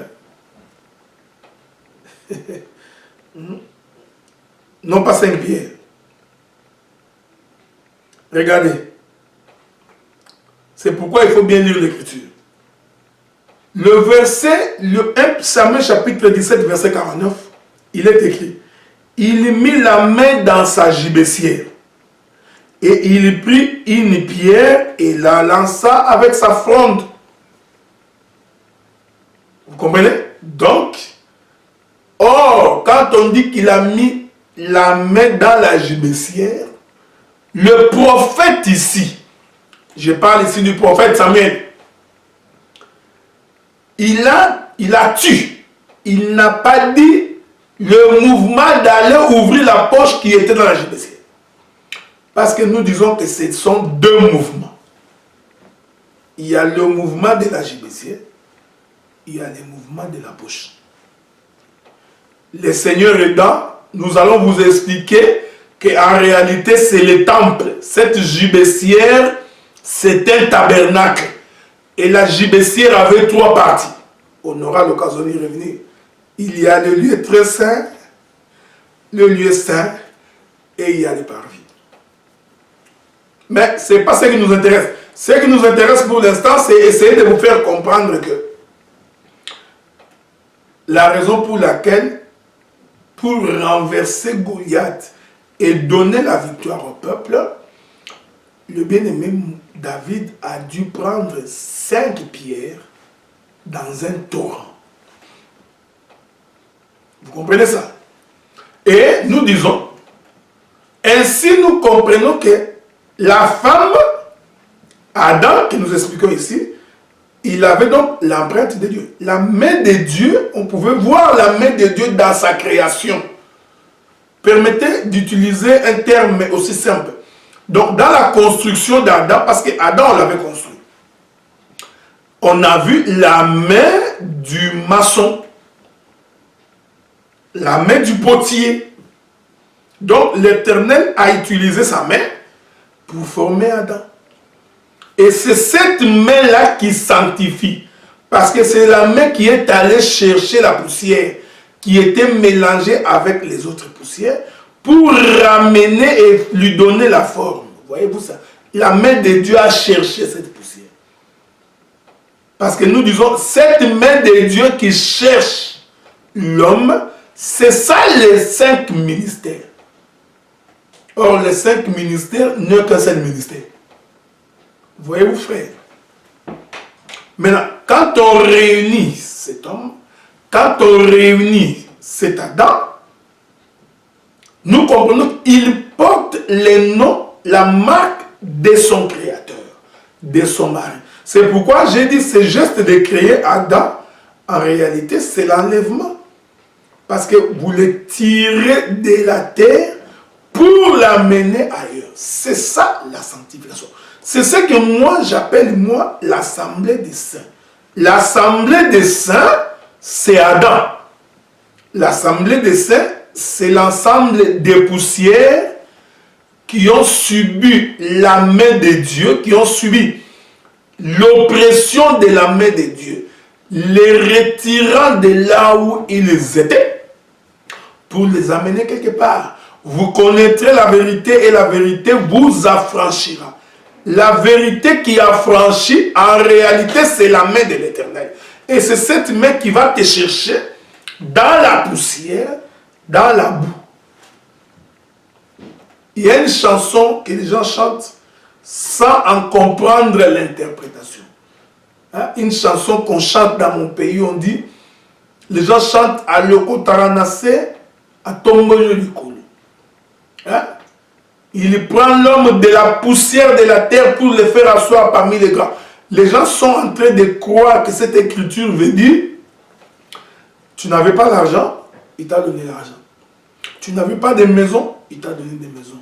Non pas 5 pierres. Regardez. C'est pourquoi il faut bien lire l'écriture. Le verset, le 1 Samuel chapitre 17, verset 49, il est écrit, il mit la main dans sa gibecière et il prit une pierre et la lança avec sa fronde. Vous comprenez? Donc, or, quand on dit qu'il a mis la main dans la gibecière, le prophète ici, je parle ici du prophète Samuel, il a tué. Il n'a pas dit le mouvement d'aller ouvrir la poche qui était dans la gibecière. Parce que nous disons que ce sont 2 mouvements. Il y a le mouvement de la gibecière, il y a le mouvement de la poche. Le Seigneur aidant, nous allons vous expliquer qu'en réalité c'est le temple. Cette gibecière, c'est un tabernacle. Et la gibecière avait 3 parties. On aura l'occasion d'y revenir. Il y a le lieu très saint, le lieu saint, et il y a les parvis. Mais ce n'est pas ce qui nous intéresse. Ce qui nous intéresse pour l'instant, c'est essayer de vous faire comprendre que la raison pour laquelle, pour renverser Goliath et donner la victoire au peuple, le bien-aimé David a dû prendre 5 pierres dans un torrent. Vous comprenez ça? Et nous disons, ainsi nous comprenons que la femme, Adam, que nous expliquons ici, il avait donc l'empreinte de Dieu. La main de Dieu, on pouvait voir la main de Dieu dans sa création. Permettez d'utiliser un terme aussi simple. Donc, dans la construction d'Adam, parce qu'Adam, on l'avait construit, on a vu la main du maçon, la main du potier. Donc, l'Éternel a utilisé sa main pour former Adam. Et c'est cette main-là qui sanctifie. Parce que c'est la main qui est allée chercher la poussière, qui était mélangée avec les autres poussières, pour ramener et lui donner la forme. Voyez-vous ça? La main de Dieu a cherché cette poussière. Parce que nous disons, cette main de Dieu qui cherche l'homme, c'est ça les 5 ministères. Or, les 5 ministères n'ont qu'un seul ministère. Voyez-vous, frère? Maintenant, quand on réunit cet homme, quand on réunit cet Adam, nous comprenons qu'il porte les noms, la marque de son créateur, de son mari. C'est pourquoi j'ai dit ce geste de créer Adam, en réalité, c'est l'enlèvement. Parce que vous le tirez de la terre pour l'amener ailleurs. C'est ça la sanctification. C'est ce que moi j'appelle l'assemblée des saints. L'assemblée des saints, c'est Adam. L'assemblée des saints, c'est l'ensemble des poussières qui ont subi la main de Dieu, qui ont subi l'oppression de la main de Dieu, les retirant de là où ils étaient pour les amener quelque part. Vous connaîtrez la vérité et la vérité vous affranchira. La vérité qui affranchit, en réalité, c'est la main de l'Éternel. Et c'est cette main qui va te chercher dans la poussière, dans la boue. Il y a une chanson que les gens chantent sans en comprendre l'interprétation. Hein? Une chanson qu'on chante dans mon pays, on dit, les gens chantent à Loko Taranase, à Tongoyo Likolo. Hein? Il prend l'homme de la poussière de la terre pour le faire asseoir parmi les grands. Les gens sont en train de croire que cette écriture veut dire, tu n'avais pas l'argent, il t'a donné l'argent. Tu n'avais pas de maison, il t'a donné des maisons.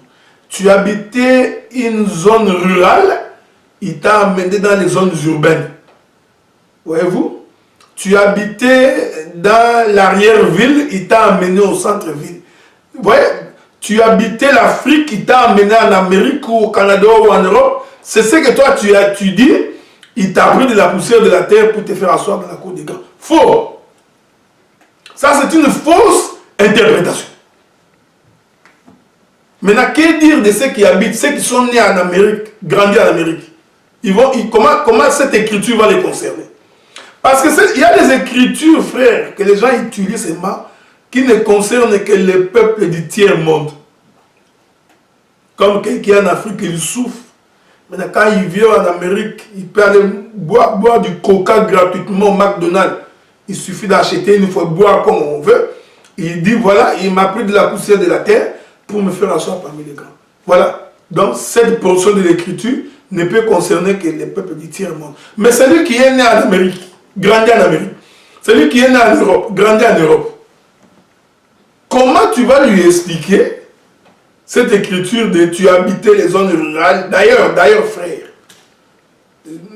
Tu habitais une zone rurale, il t'a amené dans les zones urbaines. Voyez-vous? Tu habitais dans l'arrière-ville, il t'a amené au centre-ville. Vous voyez? Tu habitais l'Afrique, il t'a amené en Amérique ou au Canada ou en Europe. C'est ce que toi tu as étudié, il t'a pris de la poussière de la terre pour te faire asseoir dans la cour des grands. Faux! Ça, c'est une fausse interprétation. Maintenant, que dire de ceux qui habitent, ceux qui sont nés en Amérique, grandis en Amérique? Comment cette écriture va les concerner? Parce qu'il y a des écritures, frères, que les gens utilisent seulement, qui ne concernent que les peuples du tiers-monde. Comme quelqu'un en Afrique, il souffre. Maintenant, quand il vient en Amérique, il peut aller boire du coca gratuitement au McDonald's. Il suffit d'acheter une fois, boire comme on veut. Il dit, voilà, il m'a pris de la poussière de la terre pour me faire asseoir parmi les grands. Voilà. Donc, cette portion de l'écriture ne peut concerner que les peuples du tiers-monde. Mais celui qui est né en Amérique, grandi en Amérique, celui qui est né en Europe, grandi en Europe, comment tu vas lui expliquer cette écriture de tu habitais les zones rurales? D'ailleurs, frère,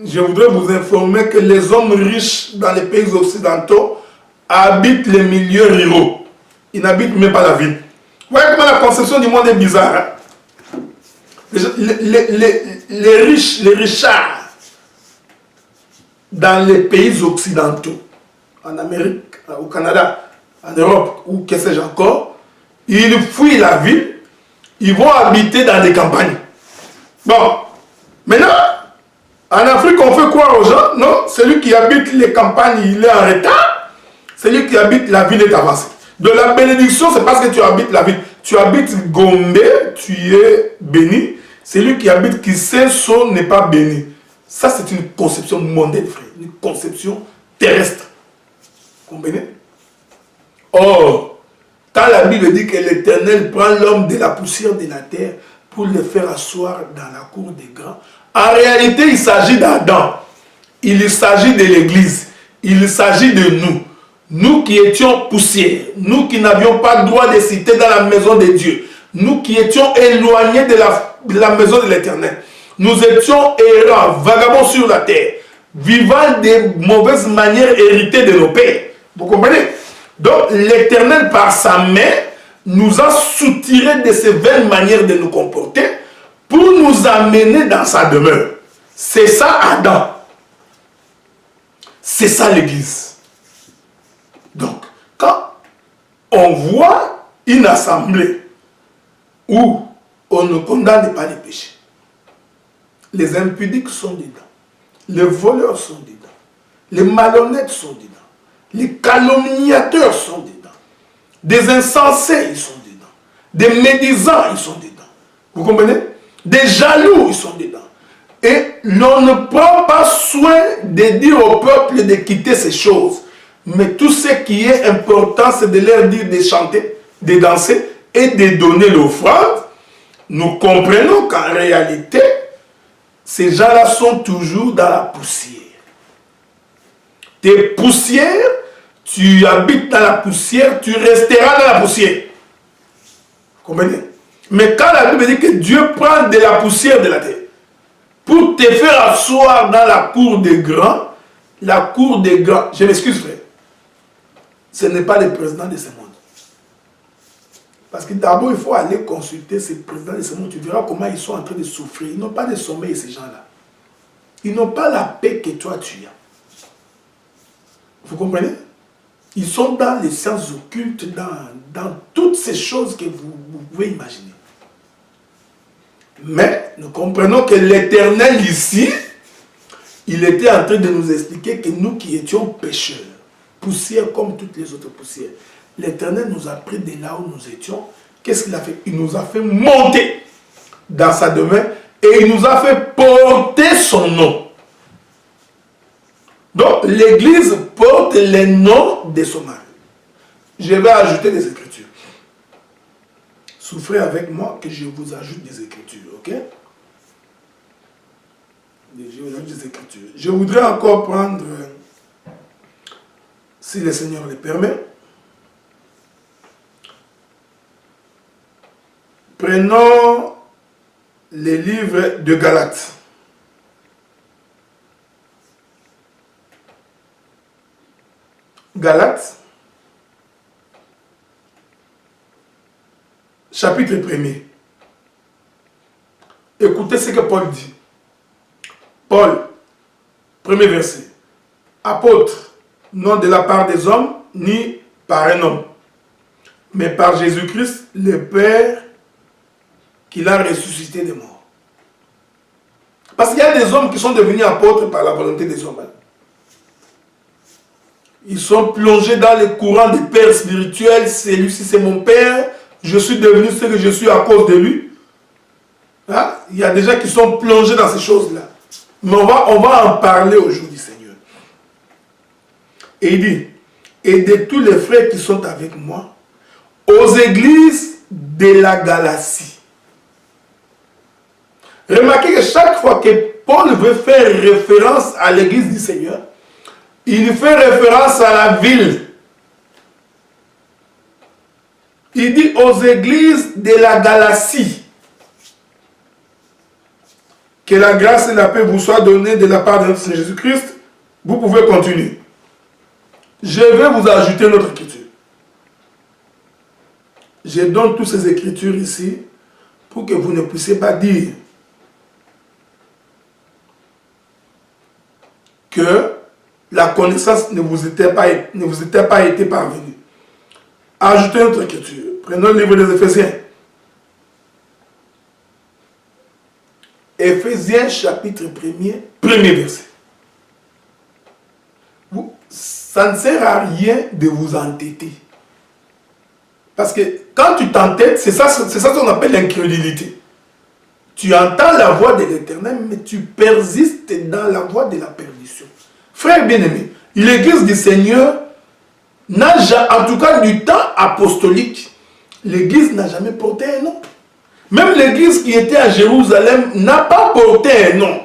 je voudrais vous informer que les hommes riches dans les pays occidentaux habitent les milieux ruraux. Ils n'habitent même pas la ville. Vous voyez comment la conception du monde est bizarre. Hein? Les riches, les richards dans les pays occidentaux, en Amérique, au Canada, en Europe, ou que sais-je encore, ils fuient la ville, ils vont habiter dans des campagnes. Bon, maintenant, en Afrique, on fait croire aux gens, non, celui qui habite les campagnes, il est en retard, celui qui habite la ville est avancé. De la bénédiction, c'est parce que tu habites la ville. Tu habites Gombe, tu es béni. Celui qui habite Kisenso n'est pas béni. Ça, c'est une conception mondaine, frère, une conception terrestre. Comprenez? Or, quand la Bible dit que l'Éternel prend l'homme de la poussière de la terre pour le faire asseoir dans la cour des grands, en réalité, il s'agit d'Adam. Il s'agit de l'Église. Il s'agit de nous. Nous qui étions poussière. Nous qui n'avions pas le droit de citer dans la maison de Dieu. Nous qui étions éloignés de la maison de l'Éternel. Nous étions errants, vagabonds sur la terre, vivant des mauvaises manières héritées de nos pères. Vous comprenez? Donc l'Éternel, par sa main, nous a soutirés de ces vaines manières de nous comporter pour nous amener dans sa demeure. C'est ça Adam. C'est ça l'Église. Donc, quand on voit une assemblée où on ne condamne pas les péchés, les impudiques sont dedans, les voleurs sont dedans, les malhonnêtes sont dedans, les calomniateurs sont dedans, des insensés ils sont dedans, des médisants ils sont dedans, Vous comprenez? Des jaloux, ils sont dedans. Et l'on ne prend pas soin de dire au peuple de quitter ces choses. Mais tout ce qui est important, c'est de leur dire de chanter, de danser et de donner l'offrande. Nous comprenons qu'en réalité, ces gens-là sont toujours dans la poussière. Tes poussières, tu habites dans la poussière, tu resteras dans la poussière. Vous comprenez? Mais quand la Bible dit que Dieu prend de la poussière de la terre pour te faire asseoir dans la cour des grands, la cour des grands, je m'excuse frère, ce n'est pas le président de ce monde. Parce que d'abord, il faut aller consulter ces présidents de ce monde. Tu verras comment ils sont en train de souffrir. Ils n'ont pas de sommeil, ces gens-là. Ils n'ont pas la paix que toi, tu as. Vous comprenez? Ils sont dans les sciences occultes, dans toutes ces choses que vous pouvez imaginer. Mais nous comprenons que l'Éternel ici, il était en train de nous expliquer que nous qui étions pécheurs, poussière comme toutes les autres poussières, l'Éternel nous a pris de là où nous étions. Qu'est-ce qu'il a fait? Il nous a fait monter dans sa demeure et il nous a fait porter son nom. Donc, l'Église porte les noms de son mari. Je vais ajouter des écritures. Souffrez avec moi que je vous ajoute des écritures, ok? Je vous ajoute des écritures. Je voudrais encore prendre, si le Seigneur le permet, prenons les livres de Galates. Galates, chapitre 1er. Écoutez ce que Paul dit. Paul, premier verset. Apôtre, non de la part des hommes, ni par un homme, mais par Jésus-Christ, le Père, qu'il a ressuscité des morts. Parce qu'il y a des hommes qui sont devenus apôtres par la volonté des hommes. Ils sont plongés dans le courant des pères spirituels. Celui-ci, c'est mon père. Je suis devenu ce que je suis à cause de lui. Hein? Il y a des gens qui sont plongés dans ces choses-là. Mais on va en parler aujourd'hui, Seigneur. Et il dit, et de tous les frères qui sont avec moi, aux églises de la Galatie. Remarquez que chaque fois que Paul veut faire référence à l'église du Seigneur, il fait référence à la ville. Il dit aux églises de la Galatie. Que la grâce et la paix vous soient données de la part de notre Seigneur Jésus-Christ. Vous pouvez continuer. Je vais vous ajouter notre écriture. Je donne toutes ces écritures ici pour que vous ne puissiez pas dire que la connaissance ne vous était pas été parvenue. Ajoutez notre écriture. Prenons le livre des Éphésiens. Éphésiens chapitre 1er, premier verset. Ça ne sert à rien de vous entêter. Parce que quand tu t'entêtes, c'est ça qu'on appelle l'incrédulité. Tu entends la voix de l'Éternel, mais tu persistes dans la voie de la perdition. Frère bien-aimé, l'église du Seigneur n'a jamais, en tout cas du temps apostolique, l'église n'a jamais porté un nom. Même l'église qui était à Jérusalem n'a pas porté un nom.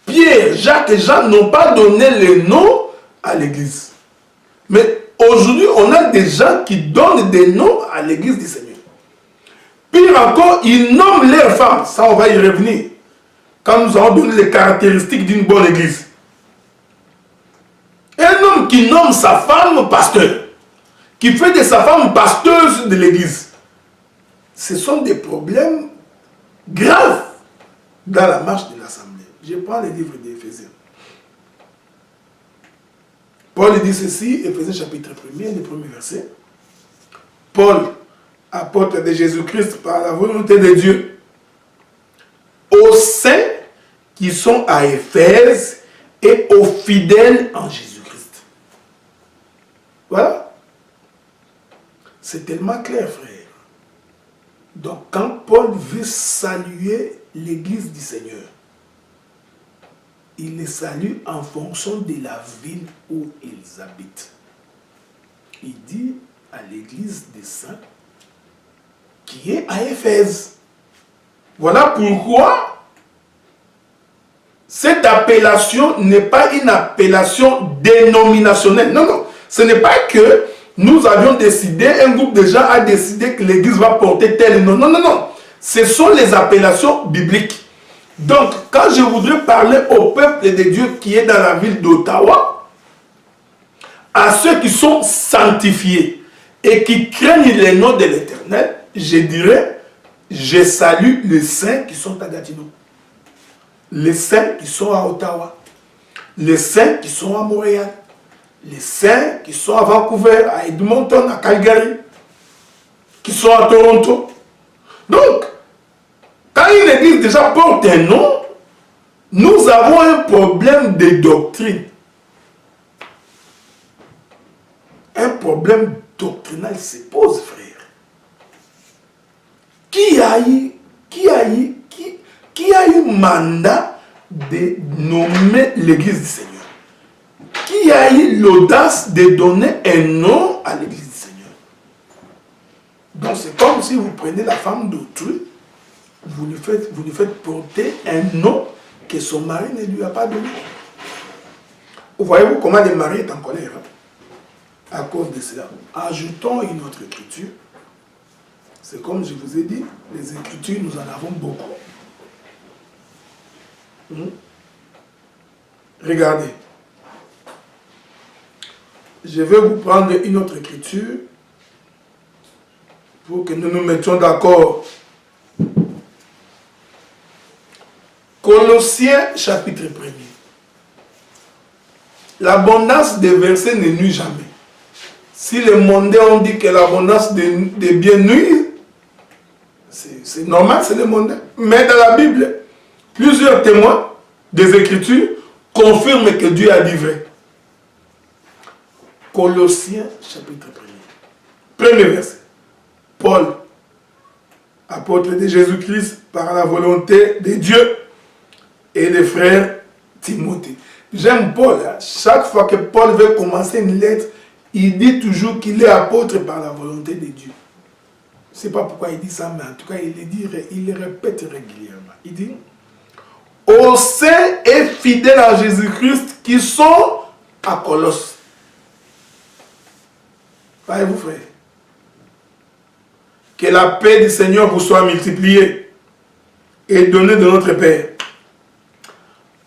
Pierre, Jacques et Jean n'ont pas donné le nom à l'église. Mais aujourd'hui, on a des gens qui donnent des noms à l'église du Seigneur. Pire encore, ils nomment leurs femmes. Ça, on va y revenir. Quand nous allons donner les caractéristiques d'une bonne église. Un homme qui nomme sa femme pasteur, qui fait de sa femme pasteuse de l'église, ce sont des problèmes graves dans la marche de l'assemblée. Je prends les livres d'Éphésiens. Paul dit ceci, Éphésiens chapitre 1er, le premier verset. Paul, apôtre de Jésus-Christ par la volonté de Dieu, aux saints qui sont à Éphèse et aux fidèles en Jésus-Christ. Voilà. C'est tellement clair, frère. Donc, quand Paul veut saluer l'église du Seigneur, il les salue en fonction de la ville où ils habitent. Il dit à l'église des saints qui est à Éphèse. Voilà pourquoi cette appellation n'est pas une appellation dénominationnelle. Non, non. Ce n'est pas que nous avions décidé, un groupe de gens a décidé que l'église va porter tel nom. Non, non, non. Ce sont les appellations bibliques. Donc, quand je voudrais parler au peuple de Dieu qui est dans la ville d'Ottawa, à ceux qui sont sanctifiés et qui craignent le nom de l'Éternel, je dirais, je salue les saints qui sont à Gatineau, les saints qui sont à Ottawa, les saints qui sont à Montréal, les saints qui sont à Vancouver, à Edmonton, à Calgary, qui sont à Toronto. Donc, quand une église déjà porte un nom, nous avons un problème de doctrine. Un problème doctrinal se pose, frère. Qui a eu mandat de nommer l'église du Seigneur? Qui a eu l'audace de donner un nom à l'église du Seigneur? Donc c'est comme si vous prenez la femme d'autrui, vous lui faites porter un nom que son mari ne lui a pas donné. Voyez-vous comment le mari est en colère, hein? À cause de cela. Ajoutons une autre écriture. C'est comme je vous ai dit, les écritures, nous en avons beaucoup. Regardez. Je vais vous prendre une autre écriture pour que nous nous mettions d'accord. Colossiens chapitre 1er. L'abondance des versets ne nuit jamais. Si les mondains ont dit que l'abondance des biens nuit, c'est normal, c'est les mondains. Mais dans la Bible, plusieurs témoins des Écritures confirment que Dieu a dit vrai. Colossiens chapitre 1er. Premier verset. Paul, apôtre de Jésus-Christ par la volonté de Dieu, et le frère Timothée. J'aime Paul. Hein? Chaque fois que Paul veut commencer une lettre, il dit toujours qu'il est apôtre par la volonté de Dieu. Je ne sais pas pourquoi il dit ça, mais en tout cas, il le répète régulièrement. Il dit, aux saints et fidèles à Jésus-Christ qui sont à Colosse. Voyez-vous, frère, que la paix du Seigneur vous soit multipliée et donnée de notre Père.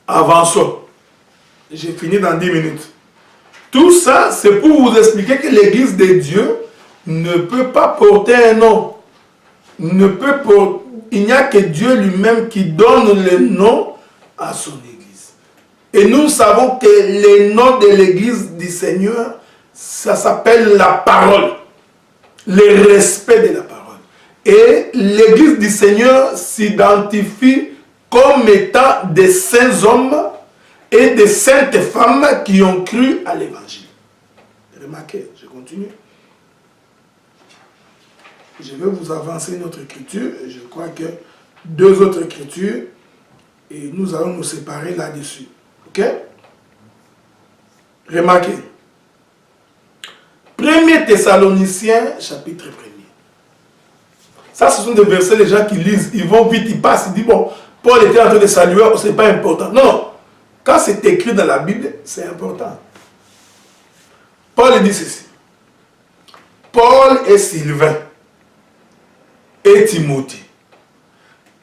Avançons. J'ai fini dans 10 minutes. Tout ça, c'est pour vous expliquer que l'Église de Dieu ne peut pas porter un nom. Il n'y a que Dieu lui-même qui donne le nom à son Église. Et nous savons que le nom de l'Église du Seigneur, ça s'appelle la parole. Le respect de la parole. Et l'Église du Seigneur s'identifie comme étant des saints hommes et des saintes femmes qui ont cru à l'évangile. Remarquez, je continue. Je vais vous avancer une autre écriture. Je crois que 2 autres écritures. Et nous allons nous séparer là-dessus. Ok? Remarquez. 1 Thessaloniciens, chapitre 1er. Ça, ce sont des versets, les gens qui lisent. Ils vont vite, ils passent, ils disent, bon, Paul était en train de saluer, ce n'est pas important. Non. Quand c'est écrit dans la Bible, c'est important. Paul dit ceci. Paul et Sylvain et Timothée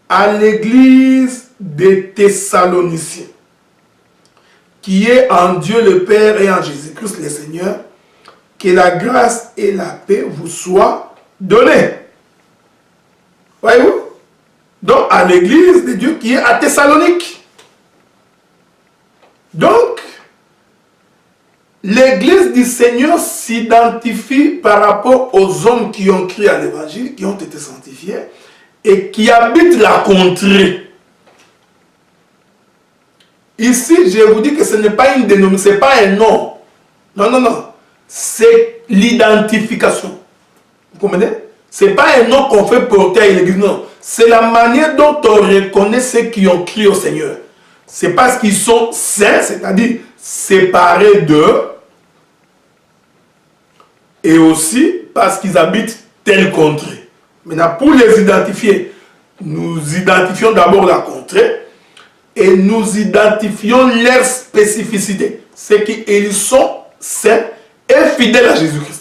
à l'église des Thessaloniciens qui est en Dieu le Père et en Jésus-Christ le Seigneur, que la grâce et la paix vous soient données. Voyez-vous? Donc à l'église de Dieu qui est à Thessalonique. Donc, l'église du Seigneur s'identifie par rapport aux hommes qui ont cru à l'évangile, qui ont été sanctifiés et qui habitent la contrée. Ici, je vous dis que ce n'est pas une dénomination, ce n'est pas un nom. Non, non, non. C'est l'identification. Vous comprenez? Ce n'est pas un nom qu'on fait porter à l'église, non. C'est la manière dont on reconnaît ceux qui ont crié au Seigneur. C'est parce qu'ils sont saints, c'est-à-dire séparés d'eux, et aussi parce qu'ils habitent telle contrée. Maintenant, pour les identifier, nous identifions d'abord la contrée et nous identifions leur spécificité. C'est qu'ils sont saints et fidèles à Jésus-Christ.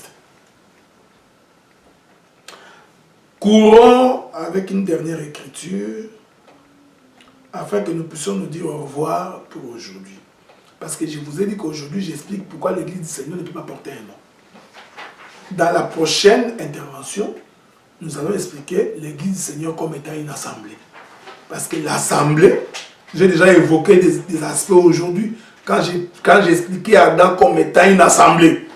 Courons avec une dernière écriture afin que nous puissions nous dire au revoir pour aujourd'hui. Parce que je vous ai dit qu'aujourd'hui, j'explique pourquoi l'Église du Seigneur ne peut pas porter un nom. Dans la prochaine intervention, nous allons expliquer l'Église du Seigneur comme étant une assemblée. Parce que l'assemblée, j'ai déjà évoqué des aspects aujourd'hui quand j'ai expliqué Adam comme étant une assemblée.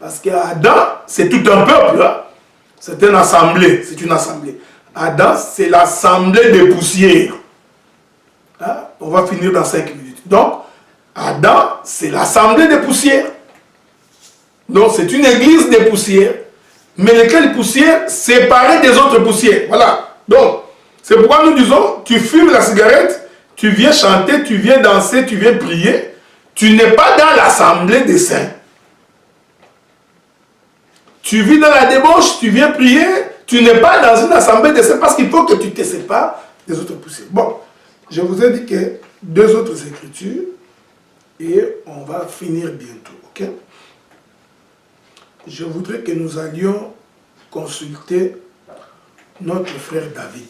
Parce qu'Adam, c'est tout un peuple. Hein? C'est une assemblée. C'est une assemblée. Adam, c'est l'assemblée des poussières. Hein? On va finir dans 5 minutes. Donc, Adam, c'est l'assemblée des poussières. Donc, c'est une église des poussières. Mais lesquelles poussières séparées des autres poussières. Voilà. Donc, c'est pourquoi nous disons, tu fumes la cigarette, tu viens chanter, tu viens danser, tu viens prier. Tu n'es pas dans l'assemblée des saints. Tu vis dans la débauche, tu viens prier, tu n'es pas dans une assemblée des saints parce qu'il faut que tu te sépares des autres poussières. Bon, je vous ai dit que 2 autres écritures et on va finir bientôt, ok? Je voudrais que nous allions consulter notre frère David.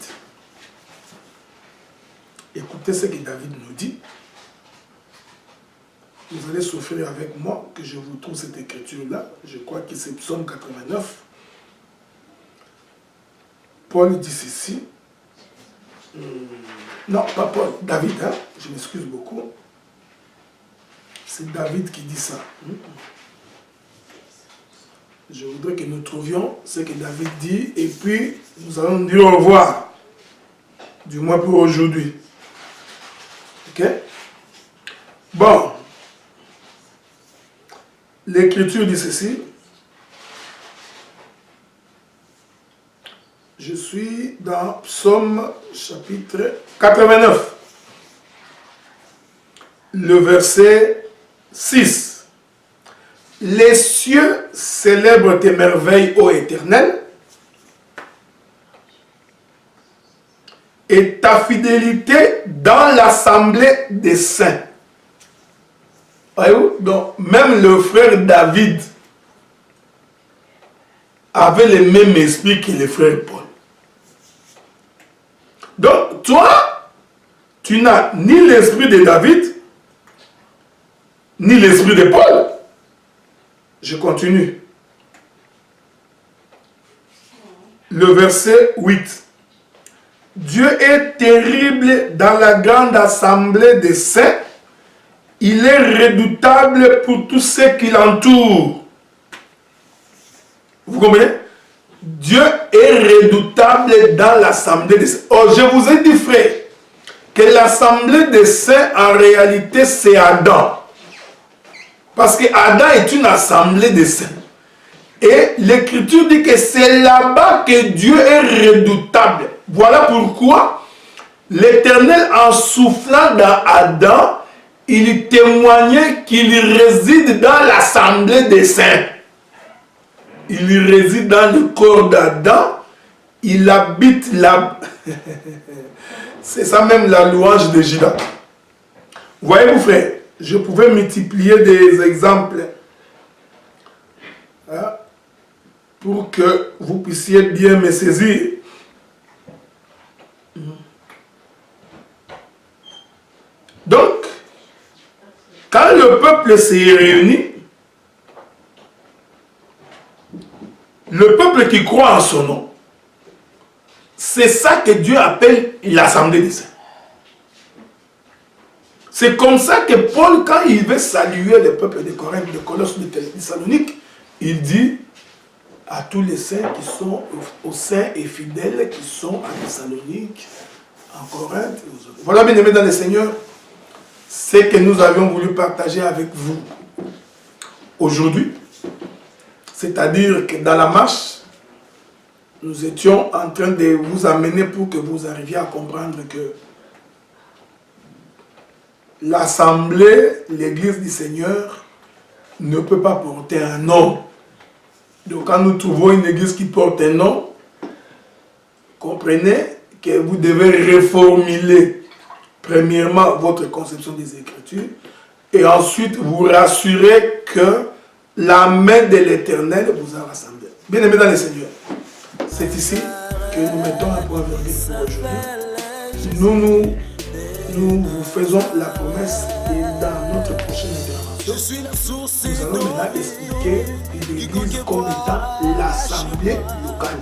Écoutez ce que David nous dit. Vous allez souffrir avec moi que je vous trouve cette écriture-là. Je crois que c'est Psaume 89. Paul dit ceci. Non, pas Paul, David, hein? Je m'excuse beaucoup. C'est David qui dit ça. Je voudrais que nous trouvions ce que David dit et puis nous allons dire au revoir. Du moins pour aujourd'hui. Ok? Bon. L'Écriture dit ceci. Je suis dans Psaume chapitre 89. Le verset 6. Les cieux célèbrent tes merveilles, ô Éternel, et ta fidélité dans l'assemblée des saints. Voyez-vous? Donc, même le frère David avait le même esprit que le frère Paul. Donc, toi, tu n'as ni l'esprit de David, ni l'esprit de Paul. Je continue. Le verset 8. Dieu est terrible dans la grande assemblée des saints. Il est redoutable pour tous ceux qui l'entourent. Vous comprenez? Dieu est redoutable dans l'assemblée des saints. Oh, je vous ai dit, frère, que l'assemblée des saints, en réalité, c'est Adam. Parce que Adam est une assemblée des saints. Et l'Écriture dit que c'est là-bas que Dieu est redoutable. Voilà pourquoi l'Éternel, en soufflant dans Adam, il témoignait qu'il réside dans l'assemblée des saints. Il réside dans le corps d'Adam. Il habite là. C'est ça même la louange de Judas. Voyez-vous, frère, je pouvais multiplier des exemples hein, pour que vous puissiez bien me saisir. Donc, quand le peuple s'est réuni, le peuple qui croit en son nom, c'est ça que Dieu appelle l'assemblée des saints. C'est comme ça que Paul, quand il veut saluer le peuple de Corinthe, de Colosse, de Thessalonique, il dit à tous les saints qui sont aux saints et fidèles qui sont à Thessalonique, en Corinthe et aux autres. Voilà, bien aimés dans le Seigneur, ce que nous avions voulu partager avec vous aujourd'hui. C'est-à-dire que dans la marche, nous étions en train de vous amener pour que vous arriviez à comprendre que l'assemblée, l'église du Seigneur, ne peut pas porter un nom. Donc quand nous trouvons une église qui porte un nom, comprenez que vous devez reformuler premièrement votre conception des Écritures et ensuite vous rassurer que la main de l'Éternel vous a rassemblé. Bien aimé dans le Seigneur, c'est ici que nous mettons un point virgule pour aujourd'hui. Nous vous faisons la promesse et dans notre prochaine intervention, nous allons maintenant expliquer l'église comme étant l'assemblée locale.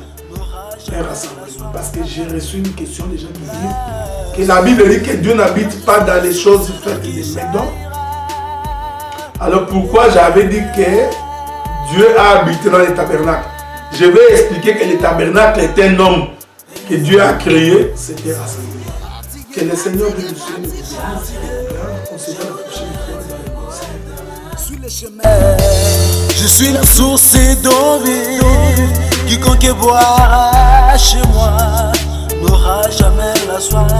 Un rassemblement. Parce que j'ai reçu une question des gens qui disent que la Bible dit que Dieu n'habite pas dans les choses faites des maisons. Alors pourquoi j'avais dit que Dieu a habité dans les tabernacles? Je vais expliquer que le tabernacle est un homme que Dieu a créé, c'était rassemblé. Que le Seigneur vous bénisse. On se voit la prochaine fois dans le conseil. Je suis la source d'eau vive. Quiconque boira chez moi n'aura jamais la soif.